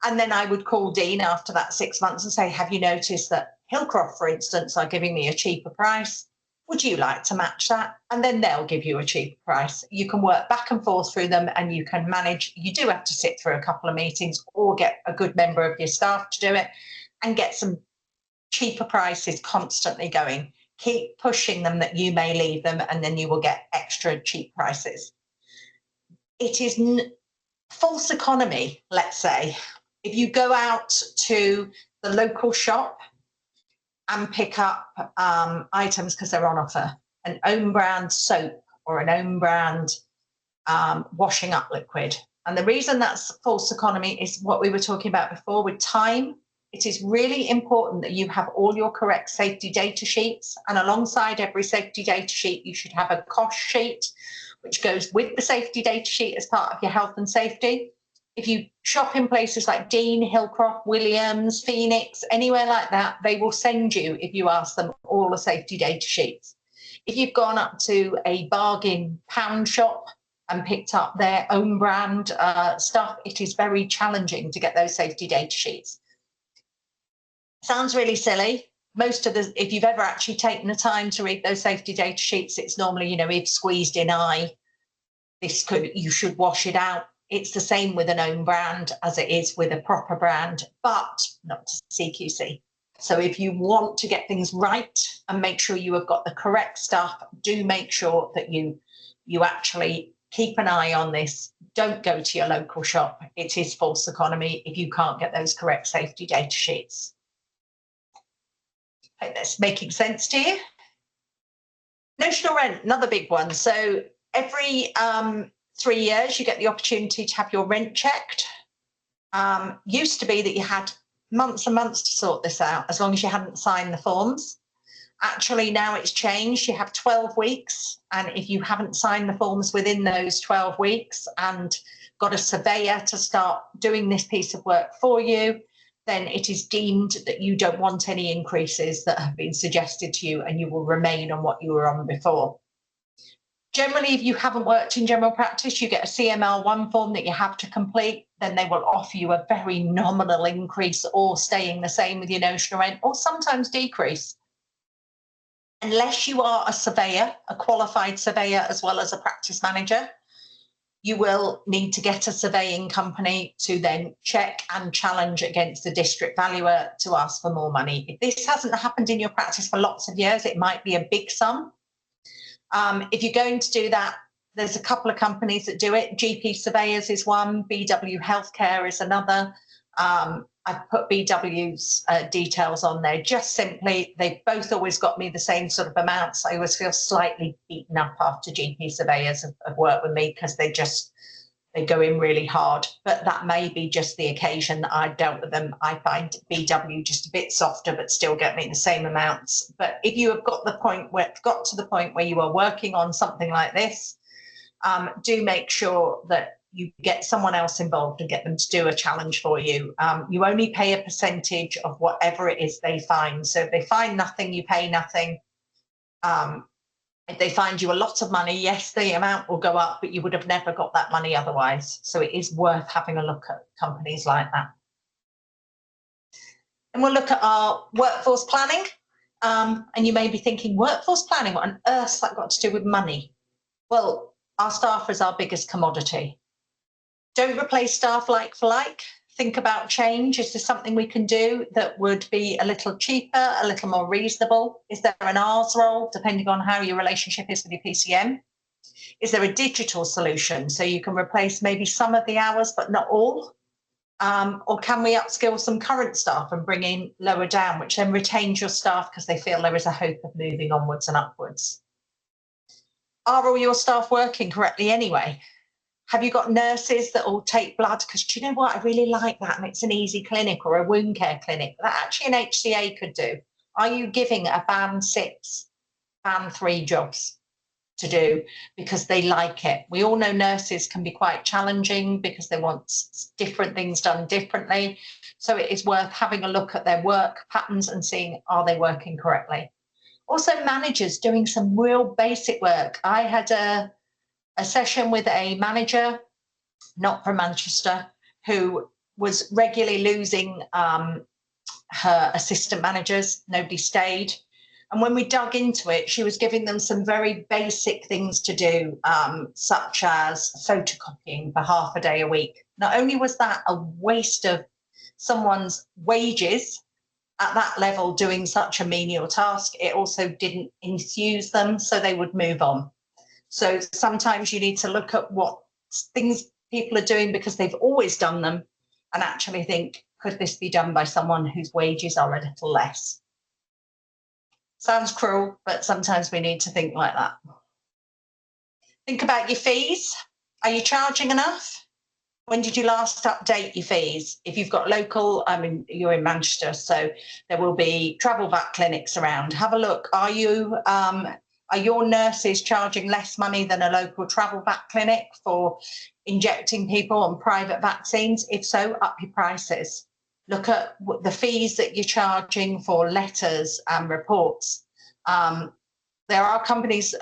And then I would call Dean after that 6 months and say, have you noticed that Hillcroft, for instance, are giving me a cheaper price? Would you like to match that? And then they'll give you a cheaper price. You can work back and forth through them and you can manage. You do have to sit through a couple of meetings or get a good member of your staff to do it and get some cheaper prices constantly going. Keep pushing them that you may leave them and then you will get extra cheap prices. It is false economy, let's say. If you go out to the local shop and pick up items because they're on offer, an own brand soap or an own brand washing up liquid. And the reason that's false economy is what we were talking about before with time. It is really important that you have all your correct safety data sheets, and alongside every safety data sheet, you should have a cost sheet, which goes with the safety data sheet as part of your health and safety. If you shop in places like Dean, Hillcroft, Williams, Phoenix, anywhere like that, they will send you, if you ask them, all the safety data sheets. If you've gone up to a bargain pound shop and picked up their own brand stuff, it is very challenging to get those safety data sheets. Sounds really silly. If you've ever actually taken the time to read those safety data sheets, it's normally, if squeezed in eye, you should wash it out. It's the same with an own brand as it is with a proper brand, but not to CQC. So if you want to get things right and make sure you have got the correct stuff, do make sure that you actually keep an eye on this. Don't go to your local shop. It is false economy if you can't get those correct safety data sheets. Hope that's making sense to you. Notional rent, another big one. So every 3 years, you get the opportunity to have your rent checked. Used to be that you had months and months to sort this out, as long as you hadn't signed the forms. Actually, now it's changed. You have 12 weeks. And if you haven't signed the forms within those 12 weeks and got a surveyor to start doing this piece of work for you, then it is deemed that you don't want any increases that have been suggested to you and you will remain on what you were on before. Generally, if you haven't worked in general practice, you get a CML1 form that you have to complete. Then they will offer you a very nominal increase or staying the same with your notional rent or sometimes decrease. unless you are a surveyor, a qualified surveyor, as well as a practice manager, you will need to get a surveying company to then check and challenge against the district valuer to ask for more money. If this hasn't happened in your practice for lots of years, it might be a big sum. If you're going to do that, there's a couple of companies that do it. GP Surveyors is one, BW Healthcare is another. I've put BW's details on there. Just simply, they've both always got me the same sort of amounts. I always feel slightly beaten up after GP Surveyors have worked with me because they go in really hard. But that may be just the occasion that I've dealt with them. I find BW just a bit softer, but still get me the same amounts. But if you have got to the point where you are working on something like this, do make sure that you get someone else involved and get them to do a challenge for you. You only pay a percentage of whatever it is they find. So if they find nothing, you pay nothing. If they find you a lot of money, yes, the amount will go up, but you would have never got that money otherwise. So it is worth having a look at companies like that. And we'll look at our workforce planning. And you may be thinking, workforce planning, what on earth's that got to do with money? Well, our staff is our biggest commodity. Don't replace staff like for like. Think about change. Is there something we can do that would be a little cheaper, a little more reasonable? Is there an R's role, depending on how your relationship is with your PCM? Is there a digital solution so you can replace maybe some of the hours but not all? Or can we upskill some current staff and bring in lower down, which then retains your staff because they feel there is a hope of moving onwards and upwards? Are all your staff working correctly anyway? Have you got nurses that will take blood? Because do you know what? I really like that. And it's an easy clinic or a wound care clinic. That actually an HCA could do. Are you giving a band 6, band 3 jobs to do because they like it? We all know nurses can be quite challenging because they want different things done differently. So it is worth having a look at their work patterns and seeing, are they working correctly? Also, managers doing some real basic work. I had a session with a manager, not from Manchester, who was regularly losing her assistant managers. Nobody stayed. And when we dug into it, she was giving them some very basic things to do, such as photocopying for half a day a week. Not only was that a waste of someone's wages at that level doing such a menial task, it also didn't enthuse them, so they would move on. So sometimes you need to look at what things people are doing because they've always done them and actually think, could this be done by someone whose wages are a little less? Sounds cruel, but sometimes we need to think like that. Think about your fees. Are you charging enough? When did you last update your fees? If you've got local, I mean, you're in Manchester, so there will be travel vac clinics around. Have a look. Are your nurses charging less money than a local travel vac clinic for injecting people on private vaccines? If so, up your prices. Look at the fees that you're charging for letters and reports. There are companies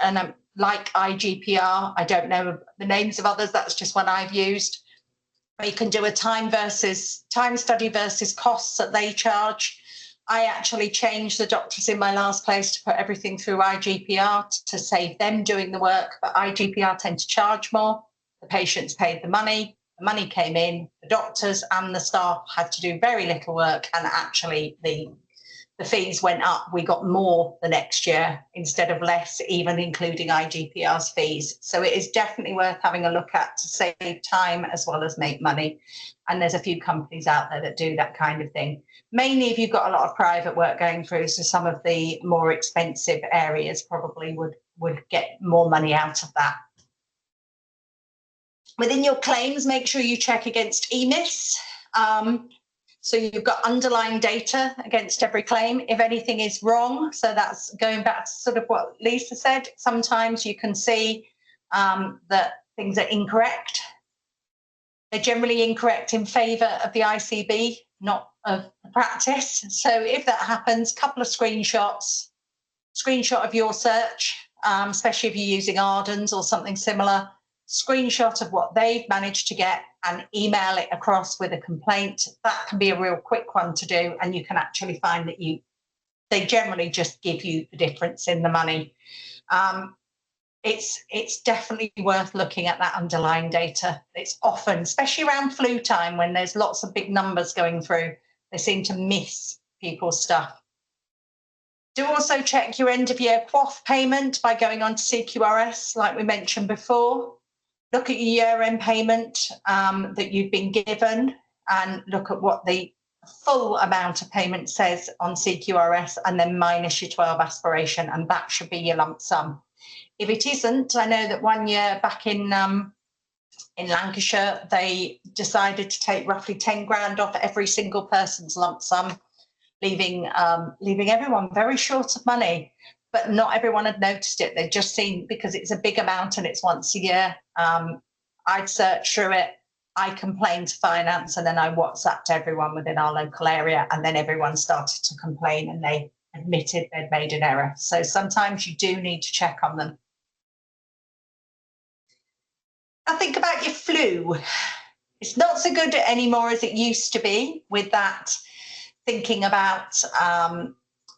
like IGPR, I don't know the names of others, that's just one I've used, where you can do a time study versus costs that they charge. I actually changed the doctors in my last place to put everything through IGPR to save them doing the work, but IGPR tend to charge more. The patients paid the money came in, the doctors and the staff had to do very little work, and actually the fees went up. We got more the next year instead of less, even including IGPR's fees. So it is definitely worth having a look at to save time as well as make money. And there's a few companies out there that do that kind of thing. Mainly if you've got a lot of private work going through, so some of the more expensive areas probably would get more money out of that. Within your claims, make sure you check against EMIS. So you've got underlying data against every claim. If anything is wrong, so that's going back to sort of what Lisa said, sometimes you can see that things are incorrect. They're generally incorrect in favour of the ICB, not of the practice. So if that happens, couple of screenshot of your search, especially if you're using Ardens or something similar, screenshot of what they've managed to get and email it across with a complaint. That can be a real quick one to do, and you can actually find that you they generally just give you the difference in the money. It's definitely worth looking at that underlying data. It's often, especially around flu time, when there's lots of big numbers going through, they seem to miss people's stuff. Do also check your end of year QOF payment by going on to CQRS, like we mentioned before. Look at your year end payment that you've been given, and look at what the full amount of payment says on CQRS, and then minus your 12 aspiration, and that should be your lump sum. If it isn't, I know that one year back in Lancashire, they decided to take roughly 10 grand off every single person's lump sum, leaving everyone very short of money. But not everyone had noticed it. They'd just seen, because it's a big amount and it's once a year. I'd searched through it. I complained to finance, and then I WhatsApped everyone within our local area, and then everyone started to complain, and they admitted they'd made an error. So sometimes you do need to check on them. Now think about your flu. It's not so good anymore as it used to be, with that thinking about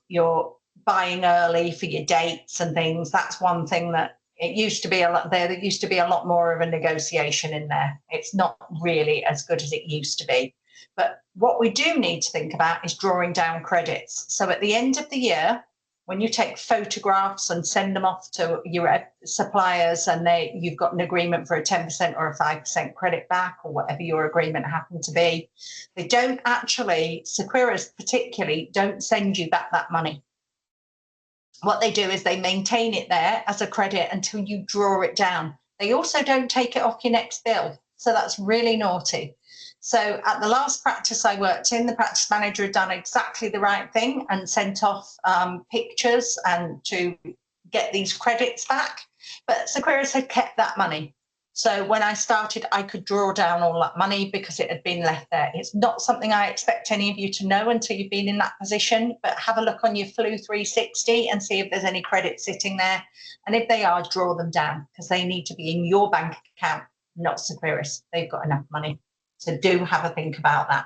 your buying early for your dates and things. That's one thing that it used to be a lot there. There used to be a lot more of a negotiation in there. It's not really as good as it used to be. But what we do need to think about is drawing down credits. So at the end of the year, when you take photographs and send them off to your suppliers, and you've got an agreement for a 10% or a 5% credit back, or whatever your agreement happened to be, they don't actually, Sequeras particularly, don't send you back that money. What they do is they maintain it there as a credit until you draw it down. They also don't take it off your next bill. So that's really naughty. So at the last practice I worked in, the practice manager had done exactly the right thing and sent off pictures and to get these credits back. But Sequeras had kept that money. So when I started, I could draw down all that money because it had been left there. It's not something I expect any of you to know until you've been in that position, but have a look on your Flu 360 and see if there's any credits sitting there. And if they are, draw them down, because they need to be in your bank account, not Sequeras. They've got enough money. So do have a think about that.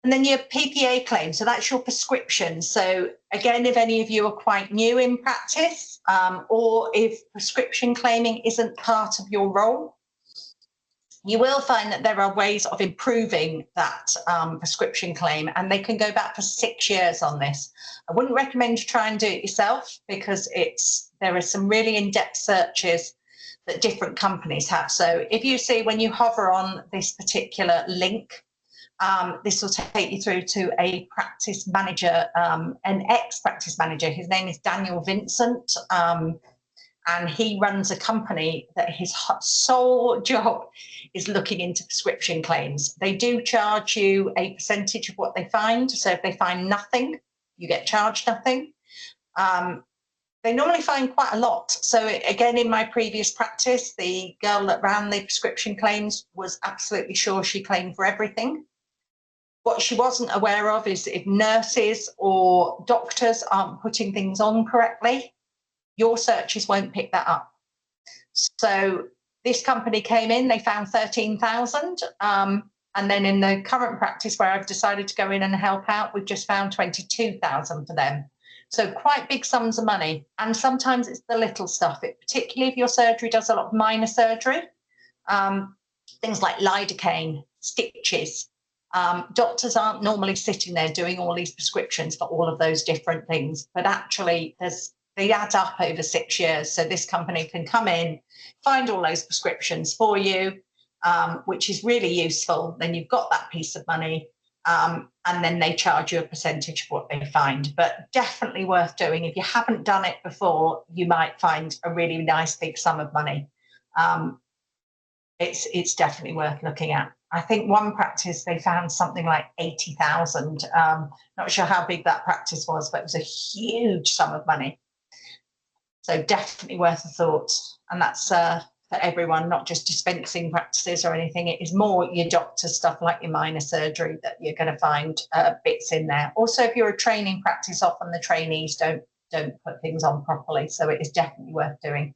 And then your PPA claim, so that's your prescription. So again, if any of you are quite new in practice, or if prescription claiming isn't part of your role, you will find that there are ways of improving that prescription claim, and they can go back for 6 years on this. I wouldn't recommend you try and do it yourself, because there are some really in-depth searches that different companies have. So if you see, when you hover on this particular link, this will take you through to a practice manager, an ex-practice manager. His name is Daniel Vincent, and he runs a company that his sole job is looking into prescription claims. They do charge you a percentage of what they find. So if they find nothing, you get charged nothing. They normally find quite a lot. So again, in my previous practice, the girl that ran the prescription claims was absolutely sure she claimed for everything. What she wasn't aware of is if nurses or doctors aren't putting things on correctly, your searches won't pick that up. So this company came in, they found 13,000. And then in the current practice where I've decided to go in and help out, we've just found 22,000 for them. So quite big sums of money. And sometimes it's the little stuff, particularly if your surgery does a lot of minor surgery, things like lidocaine, stitches. Doctors aren't normally sitting there doing all these prescriptions for all of those different things, but actually they add up over 6 years. So this company can come in, find all those prescriptions for you, which is really useful. Then you've got that piece of money. And then they charge you a percentage of what they find, but definitely worth doing. If you haven't done it before, you might find a really nice big sum of money. It's definitely worth looking at. I think one practice, they found something like 80,000. Not sure how big that practice was, but it was a huge sum of money. So definitely worth a thought. And that's for everyone, not just dispensing practices or anything. It is more your doctor stuff, like your minor surgery, that you're going to find bits in there. Also, if you're a training practice, often the trainees don't put things on properly. So it is definitely worth doing.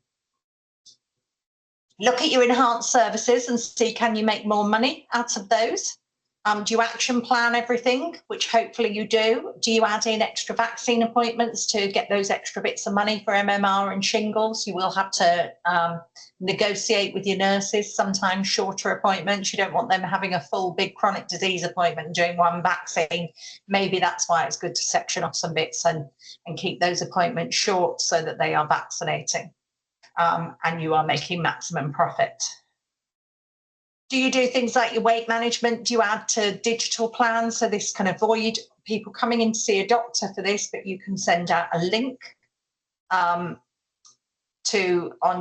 Look at your enhanced services and see, can you make more money out of those? Do you action plan everything, which hopefully you do? Do you add in extra vaccine appointments to get those extra bits of money for MMR and shingles? You will have to negotiate with your nurses, sometimes shorter appointments. You don't want them having a full big chronic disease appointment and doing one vaccine. Maybe that's why it's good to section off some bits and keep those appointments short so that they are vaccinating and you are making maximum profit. Do you do things like your weight management? Do you add to digital plans? So this can avoid people coming in to see a doctor for this, but you can send out a link on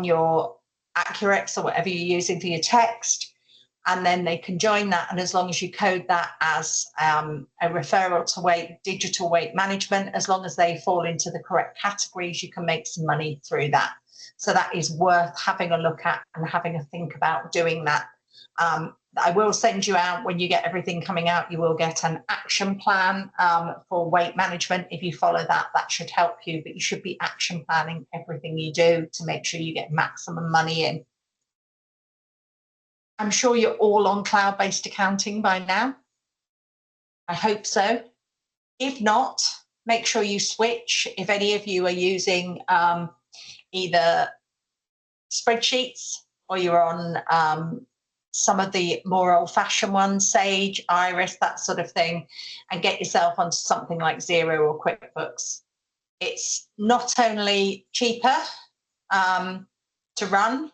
your Accurex or whatever you're using for your text, and then they can join that. And as long as you code that as a referral to digital weight management, as long as they fall into the correct categories, you can make some money through that. So that is worth having a look at and having a think about doing that. I will send you out, when you get everything coming out, you will get an action plan for weight management. If you follow that, that should help you, but you should be action planning everything you do to make sure you get maximum money in. I'm sure you're all on cloud-based accounting by now. I hope so. If not, make sure you switch. If any of you are using either spreadsheets or you're on some of the more old-fashioned ones, Sage, Iris, that sort of thing, and get yourself onto something like Xero or QuickBooks. It's not only cheaper to run,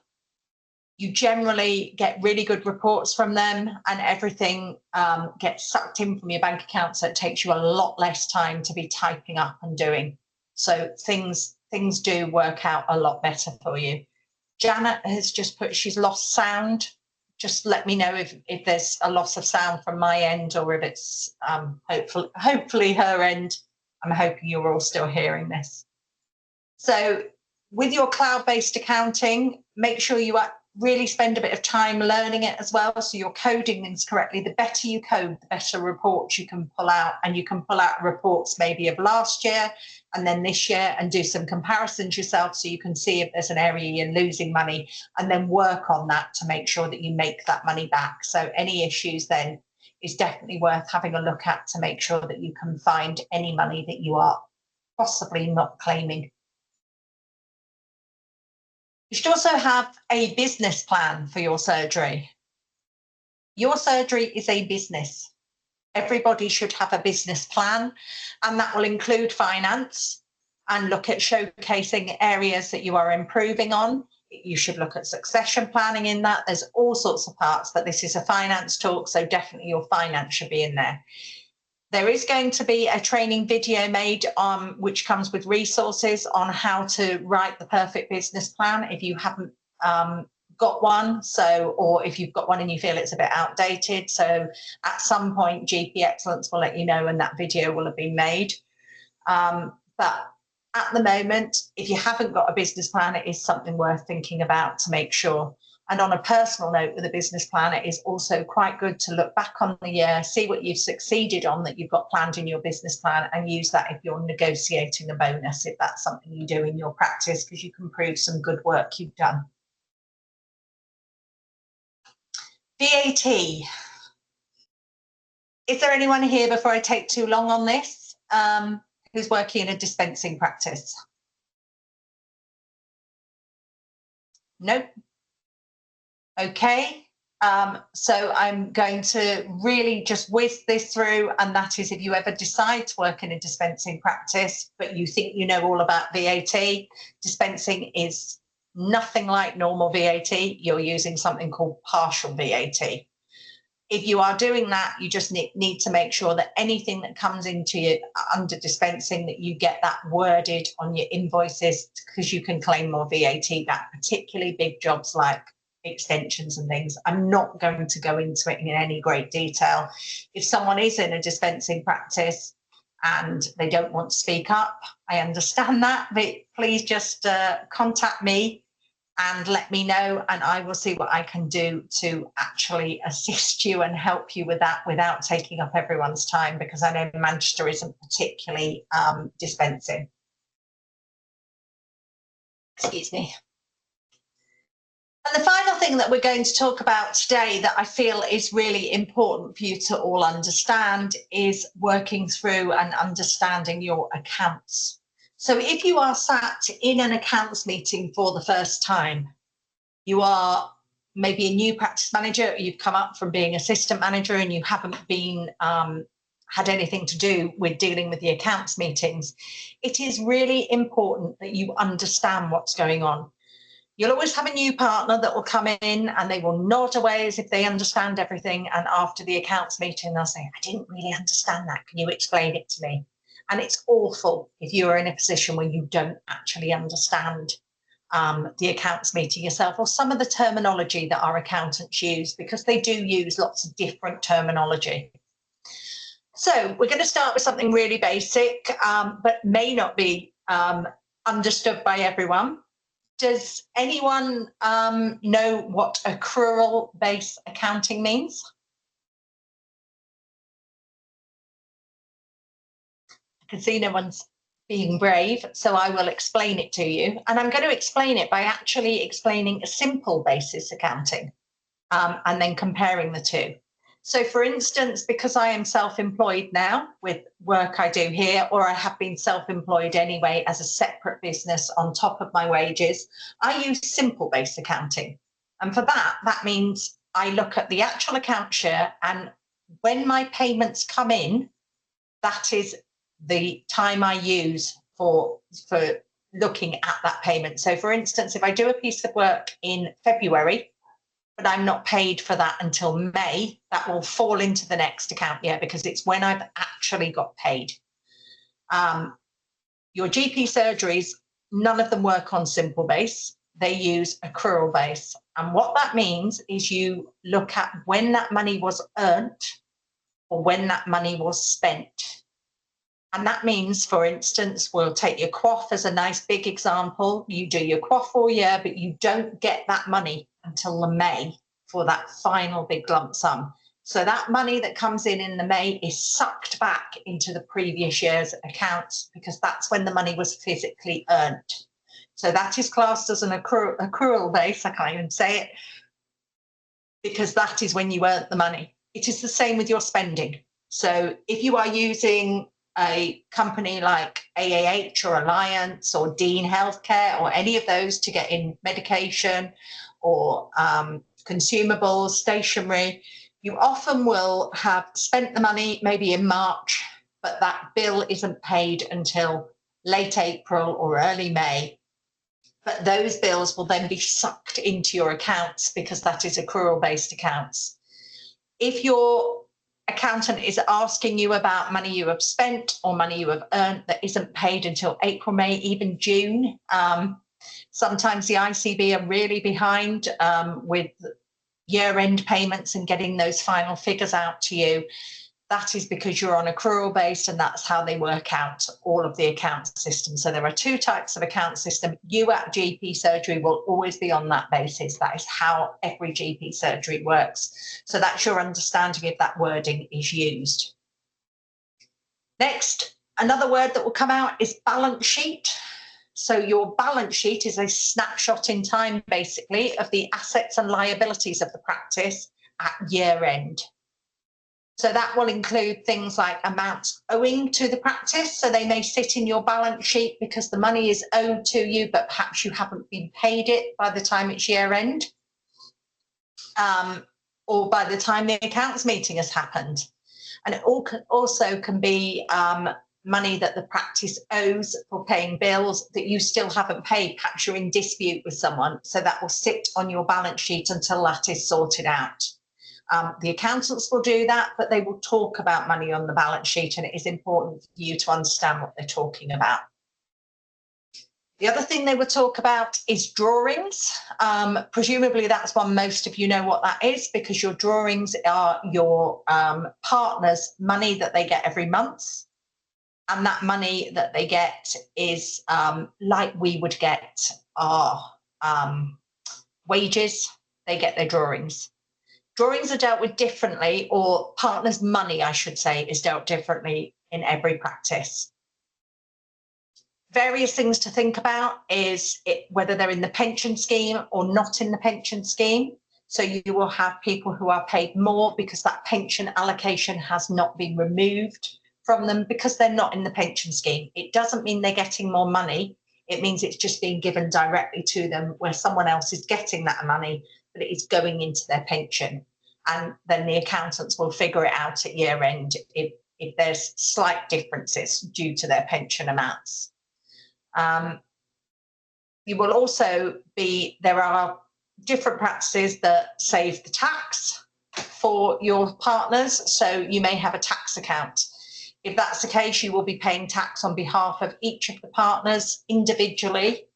you generally get really good reports from them, and everything gets sucked in from your bank account, so it takes you a lot less time to be typing up and doing. So things do work out a lot better for you. Janet has just put she's lost sound. Just let me know if there's a loss of sound from my end, or if it's hopefully her end. I'm hoping you're all still hearing this. So with your cloud-based accounting, make sure you really spend a bit of time learning it as well, so you're coding things correctly. The better you code, the better reports you can pull out, and you can pull out reports maybe of last year and then this year and do some comparisons yourself, so you can see if there's an area you're losing money, and then work on that to make sure that you make that money back. So any issues then is definitely worth having a look at to make sure that you can find any money that you are possibly not claiming. You should also have a business plan for your surgery. Your surgery is a business. Everybody should have a business plan, and that will include finance and look at showcasing areas that you are improving on. You should look at succession planning in that. There's all sorts of parts, but this is a finance talk, so definitely your finance should be in there. There is going to be a training video made which comes with resources on how to write the perfect business plan if you haven't got one, or if you've got one and you feel it's a bit outdated. So at some point GP Excellence will let you know, and that video will have been made. But at the moment, if you haven't got a business plan, it is something worth thinking about to make sure. And on a personal note, with a business plan, it is also quite good to look back on the year, see what you've succeeded on that you've got planned in your business plan, and use that if you're negotiating a bonus, if that's something you do in your practice, because you can prove some good work you've done. VAT. Is there anyone here, before I take too long on this, who's working in a dispensing practice? Nope. Okay, so I'm going to really just whiz this through, and that is, if you ever decide to work in a dispensing practice, but you think you know all about VAT, dispensing is nothing like normal VAT. You're using something called partial VAT. If you are doing that, you just need to make sure that anything that comes into you under dispensing, that you get that worded on your invoices, because you can claim more VAT back, particularly big jobs like extensions and things. I'm not going to go into it in any great detail. If someone is in a dispensing practice and they don't want to speak up, I understand that, but please just contact me and let me know, and I will see what I can do to actually assist you and help you with that without taking up everyone's time, because I know Manchester isn't particularly dispensing. Excuse me. And the final thing that we're going to talk about today that I feel is really important for you to all understand is working through and understanding your accounts. So if you are sat in an accounts meeting for the first time, you are maybe a new practice manager, you've come up from being assistant manager and you haven't been had anything to do with dealing with the accounts meetings, it is really important that you understand what's going on. You'll always have a new partner that will come in and they will nod away as if they understand everything. And after the accounts meeting, they'll say, I didn't really understand that. Can you explain it to me? And it's awful if you are in a position where you don't actually understand the accounts meeting yourself, or some of the terminology that our accountants use, because they do use lots of different terminology. So we're going to start with something really basic, but may not be understood by everyone. Does anyone know what accrual-based accounting means? I can see no one's being brave, so I will explain it to you. And I'm going to explain it by actually explaining a simple basis accounting and then comparing the two. So for instance, because I am self-employed now with work I do here, or I have been self-employed anyway as a separate business on top of my wages, I use simple based accounting. And for that, that means I look at the actual account share, and when my payments come in, that is the time I use for looking at that payment. So for instance, if I do a piece of work in February, but I'm not paid for that until May, that will fall into the next account year because it's when I've actually got paid. Your GP surgeries, none of them work on simple base. They use accrual base. And what that means is you look at when that money was earned or when that money was spent. And that means, for instance, we'll take your QOF as a nice big example. You do your QOF all year, but you don't get that money until the May for that final big lump sum. So that money that comes in the May is sucked back into the previous year's accounts because that's when the money was physically earned. So that is classed as an accrual base, I can't even say it, because that is when you earned the money. It is the same with your spending. So if you are using a company like AAH or Alliance or Dean Healthcare or any of those to get in medication or consumables, stationery, you often will have spent the money maybe in March, but that bill isn't paid until late April or early May. But those bills will then be sucked into your accounts because that is accrual-based accounts. If your accountant is asking you about money you have spent or money you have earned that isn't paid until April, May, even June, sometimes the ICB are really behind with year-end payments and getting those final figures out to you. That is because you're on accrual based, and that's how they work out all of the account systems. So there are two types of account system. You at GP surgery will always be on that basis. That is how every GP surgery works. So that's your understanding if that wording is used. Next, another word that will come out is balance sheet. So your balance sheet is a snapshot in time, basically, of the assets and liabilities of the practice at year end. So that will include things like amounts owing to the practice. So they may sit in your balance sheet because the money is owed to you, but perhaps you haven't been paid it by the time it's year end, or by the time the accounts meeting has happened. And it also can be money that the practice owes for paying bills that you still haven't paid. Perhaps you're in dispute with someone. So that will sit on your balance sheet until that is sorted out. The accountants will do that, but they will talk about money on the balance sheet, and it is important for you to understand what they're talking about. The other thing they will talk about is drawings. Presumably that's one most of you know what that is, because your drawings are your partner's money that they get every month. And that money that they get is like we would get our wages, they get their drawings. Drawings are dealt with differently, or partner's money, I should say, is dealt differently in every practice. Various things to think about is whether they're in the pension scheme or not in the pension scheme. So you will have people who are paid more because that pension allocation has not been removed from them because they're not in the pension scheme. It doesn't mean they're getting more money. It means it's just being given directly to them where someone else is getting that money, but it is going into their pension. And then the accountants will figure it out at year end if there's slight differences due to their pension amounts. You will also there are different practices that save the tax for your partners. So you may have a tax account. If that's the case, you will be paying tax on behalf of each of the partners individually.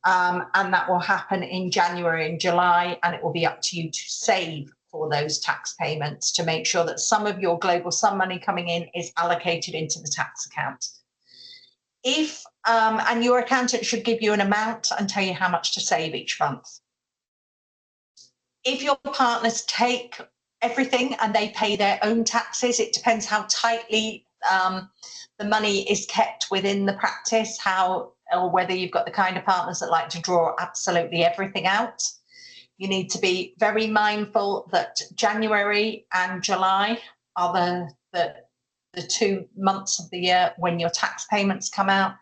And that will happen in January and July, and it will be up to you to save for those tax payments to make sure that some of your global sum money coming in is allocated into the tax account. And your accountant should give you an amount and tell you how much to save each month. If your partners take everything and they pay their own taxes, it depends how tightly the money is kept within the practice, or whether you've got the kind of partners that like to draw absolutely everything out. You need to be very mindful that January and July are the 2 months of the year when your tax payments come out.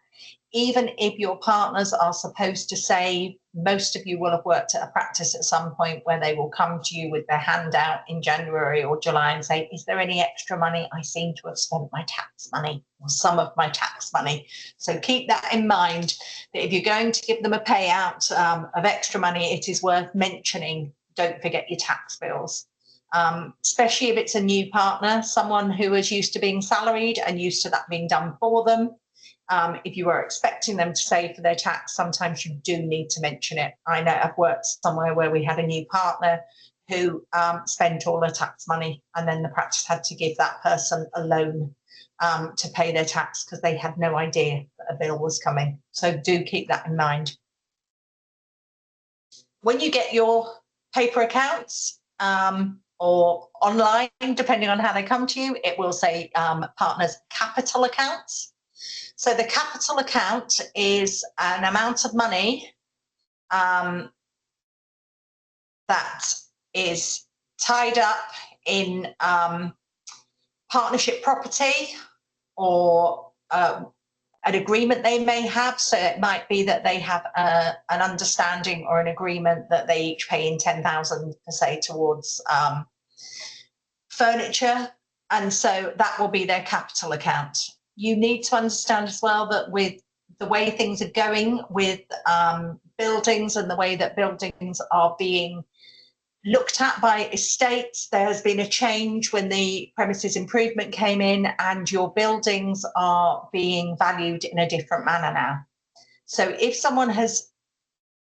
Even if your partners are supposed to save, most of you will have worked at a practice at some point where they will come to you with their hand out in January or July and say, is there any extra money? I seem to have spent my tax money or some of my tax money. So keep that in mind, that if you're going to give them a payout of extra money, it is worth mentioning, don't forget your tax bills. Especially if it's a new partner, someone who is used to being salaried and used to that being done for them. If you are expecting them to save for their tax, sometimes you do need to mention it. I know I've worked somewhere where we had a new partner who spent all their tax money, and then the practice had to give that person a loan to pay their tax because they had no idea that a bill was coming. So do keep that in mind. When you get your paper accounts or online, depending on how they come to you, it will say partners capital accounts. So the capital account is an amount of money that is tied up in partnership property or an agreement they may have. So it might be that they have an understanding or an agreement that they each pay in 10,000 per se towards furniture. And so that will be their capital account. You need to understand as well that with the way things are going with buildings and the way that buildings are being looked at by estates, there has been a change when the premises improvement came in, and your buildings are being valued in a different manner now. So if someone has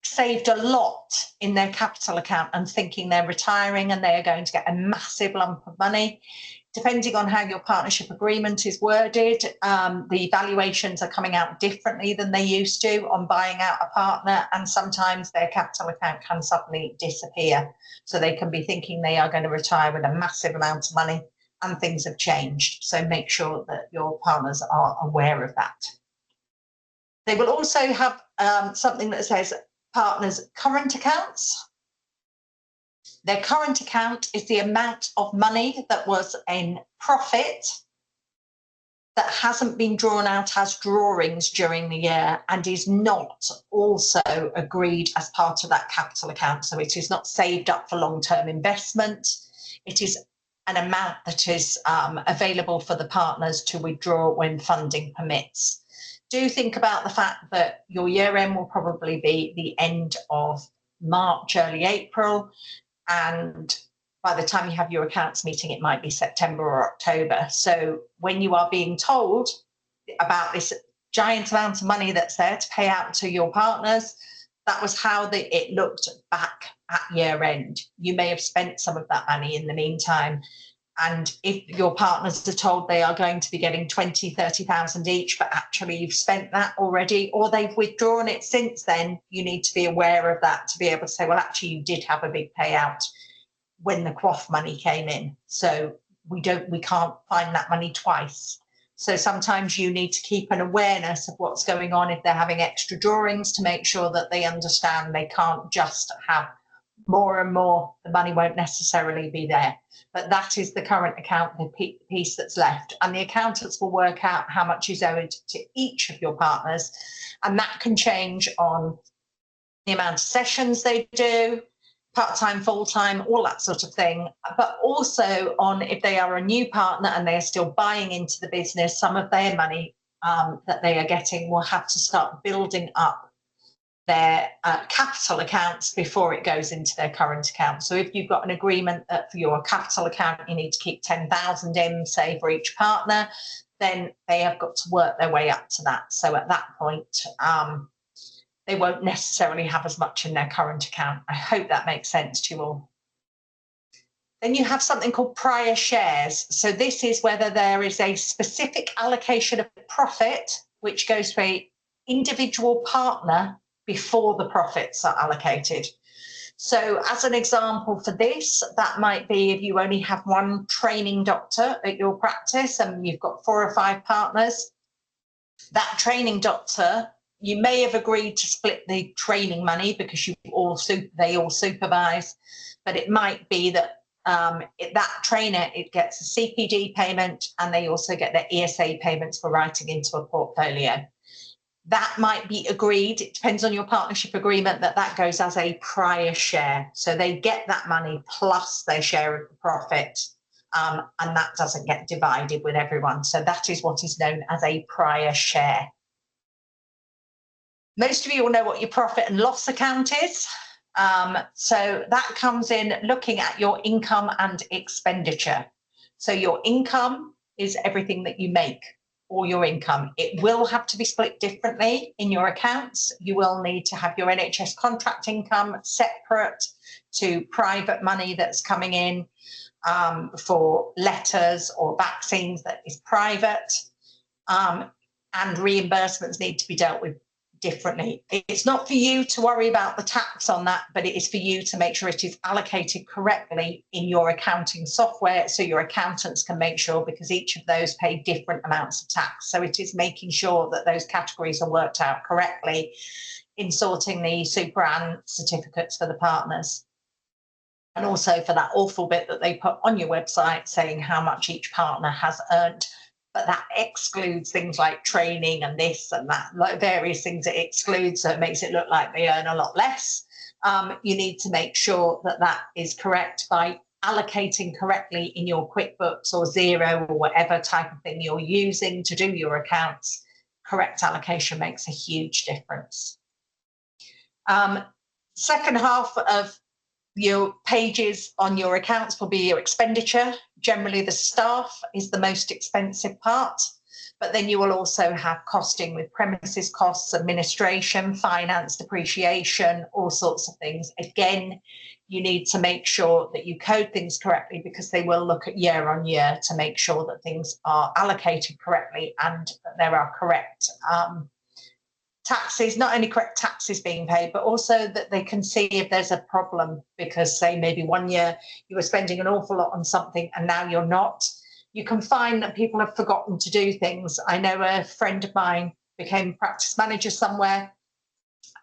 saved a lot in their capital account and thinking they're retiring and they are going to get a massive lump of money, depending on how your partnership agreement is worded, the valuations are coming out differently than they used to on buying out a partner, and sometimes their capital account can suddenly disappear. So they can be thinking they are going to retire with a massive amount of money, and things have changed. So make sure that your partners are aware of that. They will also have something that says partners' current accounts. Their current account is the amount of money that was in profit that hasn't been drawn out as drawings during the year and is not also agreed as part of that capital account. So it is not saved up for long-term investment. It is an amount that is available for the partners to withdraw when funding permits. Do think about the fact that your year end will probably be the end of March, early April. And by the time you have your accounts meeting, it might be September or October. So when you are being told about this giant amount of money that's there to pay out to your partners, that was how it looked back at year end. You may have spent some of that money in the meantime. And if your partners are told they are going to be getting 20, 30,000 each, but actually you've spent that already, or they've withdrawn it since then, you need to be aware of that to be able to say, well, actually you did have a big payout when the QOF money came in. So we can't find that money twice. So sometimes you need to keep an awareness of what's going on if they're having extra drawings, to make sure that they understand they can't just have more and more. The money won't necessarily be there. But that is the current account, the piece that's left. And the accountants will work out how much is owed to each of your partners. And that can change on the amount of sessions they do, part-time, full-time, all that sort of thing, but also on if they are a new partner and they are still buying into the business, some of their money that they are getting will have to start building up their capital accounts before it goes into their current account. So if you've got an agreement that for your capital account you need to keep 10,000 in, say, for each partner, then they have got to work their way up to that. So at that point, they won't necessarily have as much in their current account. I hope that makes sense to you all. Then you have something called prior shares. So this is whether there is a specific allocation of profit which goes to an individual partner before the profits are allocated. So as an example for this, that might be if you only have one training doctor at your practice and you've got 4 or 5 partners, that training doctor, you may have agreed to split the training money because they all supervise, but it might be that that trainer, it gets a CPD payment and they also get their ESA payments for writing into a portfolio. That might be agreed. It depends on your partnership agreement that goes as a prior share. So they get that money plus their share of the profit, and that doesn't get divided with everyone. So that is what is known as a prior share. Most of you will know what your profit and loss account is. So that comes in looking at your income and expenditure. So your income is everything that you make, or your income. It will have to be split differently in your accounts. You will need to have your NHS contract income separate to private money that's coming in for letters or vaccines that is private, and reimbursements need to be dealt with differently. It's not for you to worry about the tax on that, but it is for you to make sure it is allocated correctly in your accounting software so your accountants can make sure, because each of those pay different amounts of tax. So it is making sure that those categories are worked out correctly in sorting the super and certificates for the partners. And also for that awful bit that they put on your website saying how much each partner has earned. But that excludes things like training and this and that, like various things it excludes, so it makes it look like they earn a lot less. You need to make sure that that is correct by allocating correctly in your QuickBooks or Xero or whatever type of thing you're using to do your accounts. Correct allocation makes a huge difference. Second half of your pages on your accounts will be your expenditure. Generally, the staff is the most expensive part, but then you will also have costing with premises costs, administration, finance, depreciation, all sorts of things. Again, you need to make sure that you code things correctly because they will look at year on year to make sure that things are allocated correctly and that there are correct taxes, not only correct taxes being paid, but also that they can see if there's a problem because, say, maybe one year you were spending an awful lot on something and now you're not. You can find that people have forgotten to do things. I know a friend of mine became a practice manager somewhere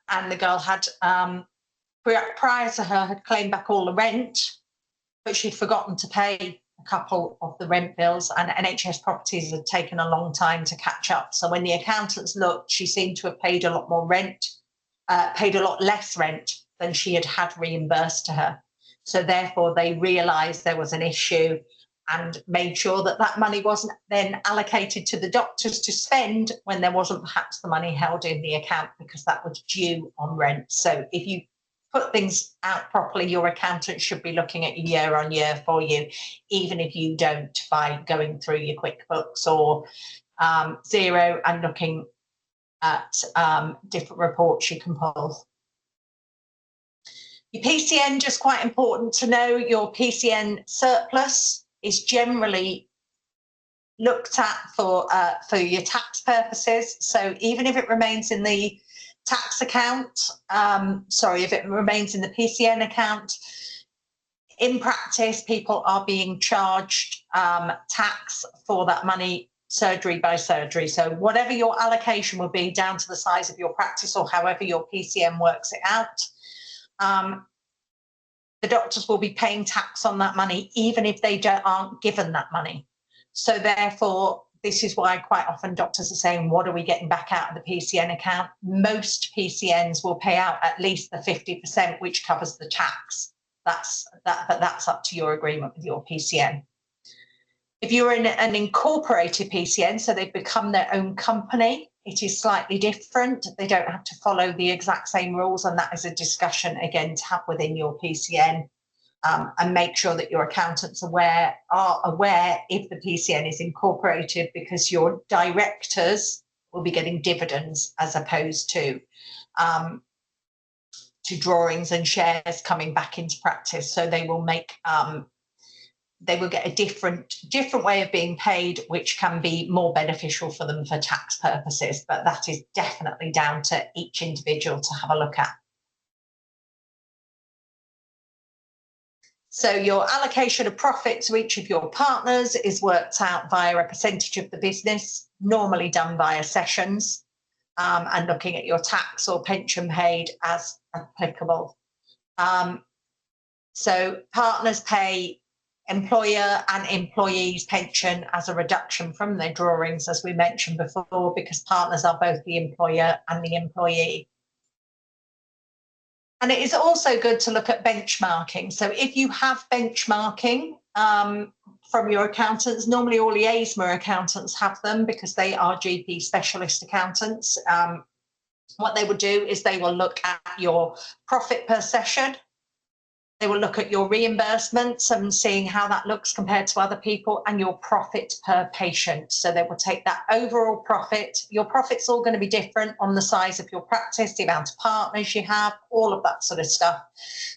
and the girl had, prior to her, had claimed back all the rent, but she'd forgotten to pay a couple of the rent bills, and NHS properties had taken a long time to catch up. So when the accountants looked, she seemed to have paid a lot more rent, paid a lot less rent than she had had reimbursed to her. So therefore they realised there was an issue and made sure that that money wasn't then allocated to the doctors to spend when there wasn't perhaps the money held in the account because that was due on rent. So if you put things out properly, your accountant should be looking at year on year for you, even if you don't, by going through your QuickBooks or Xero and looking at different reports you can pull. Your PCN, just quite important to know, your PCN surplus is generally looked at for your tax purposes. So even if it remains in the tax account, if it remains in the PCN account, in practice, people are being charged tax for that money surgery by surgery. So whatever your allocation will be down to the size of your practice or however your PCN works it out, the doctors will be paying tax on that money, even if they aren't given that money. So therefore, this is why quite often doctors are saying, what are we getting back out of the PCN account? Most PCNs will pay out at least the 50%, which covers the tax. But that's up to your agreement with your PCN. If you're in an incorporated PCN, so they've become their own company, it is slightly different. They don't have to follow the exact same rules, and that is a discussion, again, to have within your PCN. And make sure that your accountants are aware if the PCN is incorporated, because your directors will be getting dividends as opposed to drawings and shares coming back into practice. So they will make they will get a different way of being paid, which can be more beneficial for them for tax purposes. But that is definitely down to each individual to have a look at. So your allocation of profit to each of your partners is worked out via a percentage of the business, normally done via sessions, and looking at your tax or pension paid as applicable. So partners pay employer and employees' pension as a reduction from their drawings, as we mentioned before, because partners are both the employer and the employee. And it is also good to look at benchmarking. So if you have benchmarking from your accountants, normally all EASMA accountants have them because they are GP specialist accountants. What they will do is they will look at your profit per session. They will look at your reimbursements and seeing how that looks compared to other people, and your profit per patient. So they will take that overall profit. Your profit's all going to be different on the size of your practice, the amount of partners you have, all of that sort of stuff.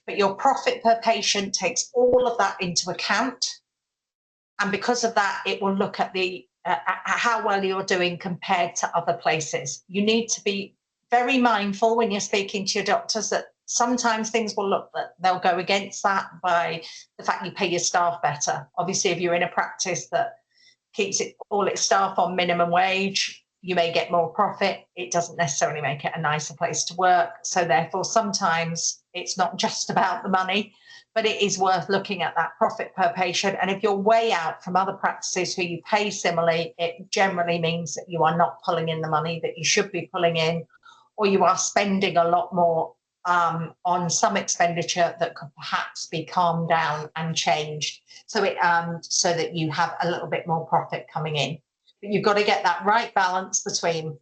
But your profit per patient takes all of that into account. And because of that, it will look at how well you're doing compared to other places. You need to be very mindful when you're speaking to your doctors that sometimes things will look that they'll go against that by the fact you pay your staff better. Obviously, if you're in a practice that keeps all its staff on minimum wage, you may get more profit. It doesn't necessarily make it a nicer place to work. So therefore, sometimes it's not just about the money, but it is worth looking at that profit per patient. And if you're way out from other practices who you pay similarly, it generally means that you are not pulling in the money that you should be pulling in, or you are spending a lot more on some expenditure that could perhaps be calmed down and changed, so that you have a little bit more profit coming in. But you've got to get that right balance between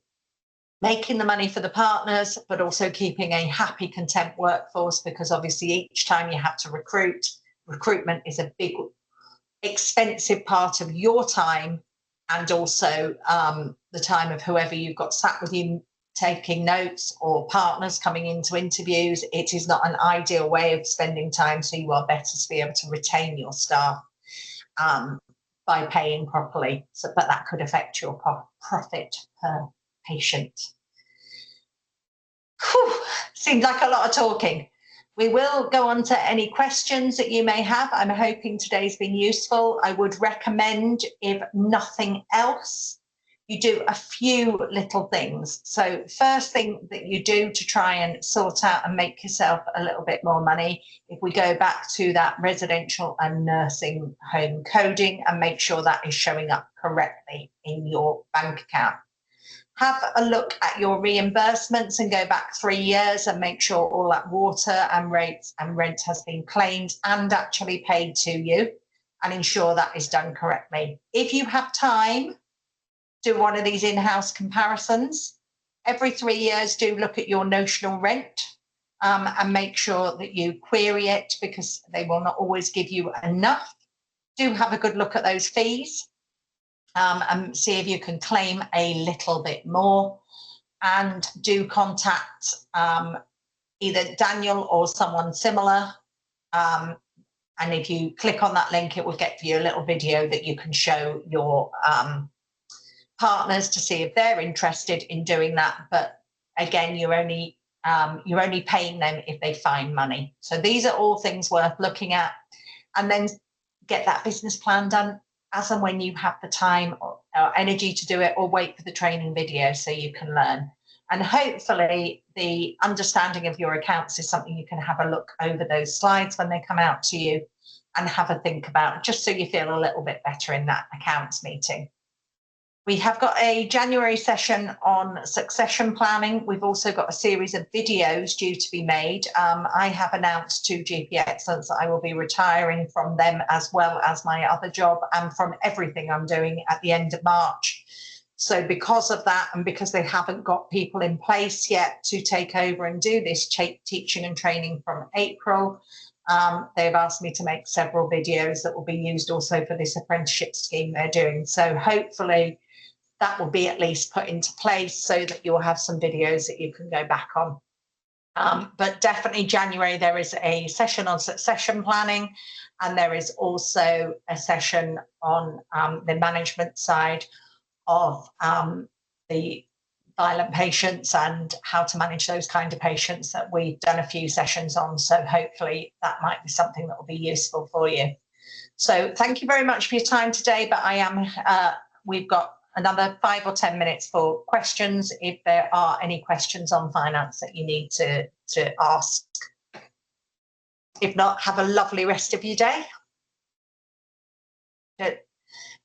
making the money for the partners, but also keeping a happy, content workforce, because obviously each time you have to recruitment is a big, expensive part of your time, and also the time of whoever you've got sat with you taking notes, or partners coming into interviews. It is not an ideal way of spending time, so you are better to be able to retain your staff by paying properly. So, but that could affect your profit per patient. Whew, seems like a lot of talking. We will go on to any questions that you may have. I'm hoping today's been useful. I would recommend, if nothing else, you do a few little things. So first thing that you do to try and sort out and make yourself a little bit more money, if we go back to that residential and nursing home coding and make sure that is showing up correctly in your bank account. Have a look at your reimbursements and go back 3 years and make sure all that water and rates and rent has been claimed and actually paid to you, and ensure that is done correctly. If you have time, do one of these in-house comparisons. Every 3 years, do look at your notional rent and make sure that you query it, because they will not always give you enough. Do have a good look at those fees and see if you can claim a little bit more, and do contact either Daniel or someone similar. And if you click on that link, it will get you a little video that you can show your partners to see if they're interested in doing that. But again, you're only paying them if they find money. So these are all things worth looking at, and then get that business plan done as and when you have the time, energy to do it, or wait for the training video so you can learn. And hopefully the understanding of your accounts is something you can have a look over those slides when they come out to you and have a think about, just so you feel a little bit better in that accounts meeting. We have got a January session on succession planning. We've also got a series of videos due to be made. I have announced to GP Excellence that I will be retiring from them, as well as my other job and from everything I'm doing, at the end of March. So because of that, and because they haven't got people in place yet to take over and do this teaching and training from April, they've asked me to make several videos that will be used also for this apprenticeship scheme they're doing. So hopefully that will be at least put into place so that you'll have some videos that you can go back on. But definitely January, there is a session on succession planning, and there is also a session on the management side of the violent patients and how to manage those kind of patients that we've done a few sessions on. So hopefully that might be something that will be useful for you. So thank you very much for your time today, but we've got another 5 or 10 minutes for questions if there are any questions on finance that you need to ask. If not, have a lovely rest of your day.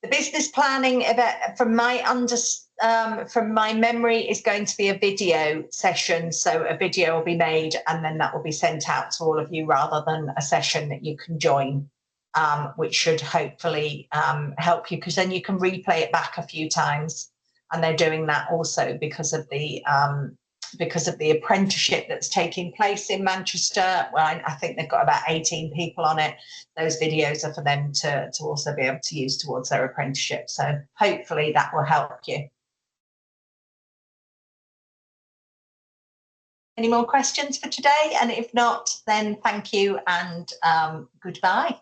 The business planning event, from my memory, is going to be a video session. So a video will be made and then that will be sent out to all of you, rather than a session that you can join, which should hopefully help you, because then you can replay it back a few times. And they're doing that also because of the apprenticeship that's taking place in Manchester. Well, I think they've got about 18 people on it. Those videos are for them to also be able to use towards their apprenticeship. So hopefully that will help you. Any more questions for today? And if not, then thank you and goodbye.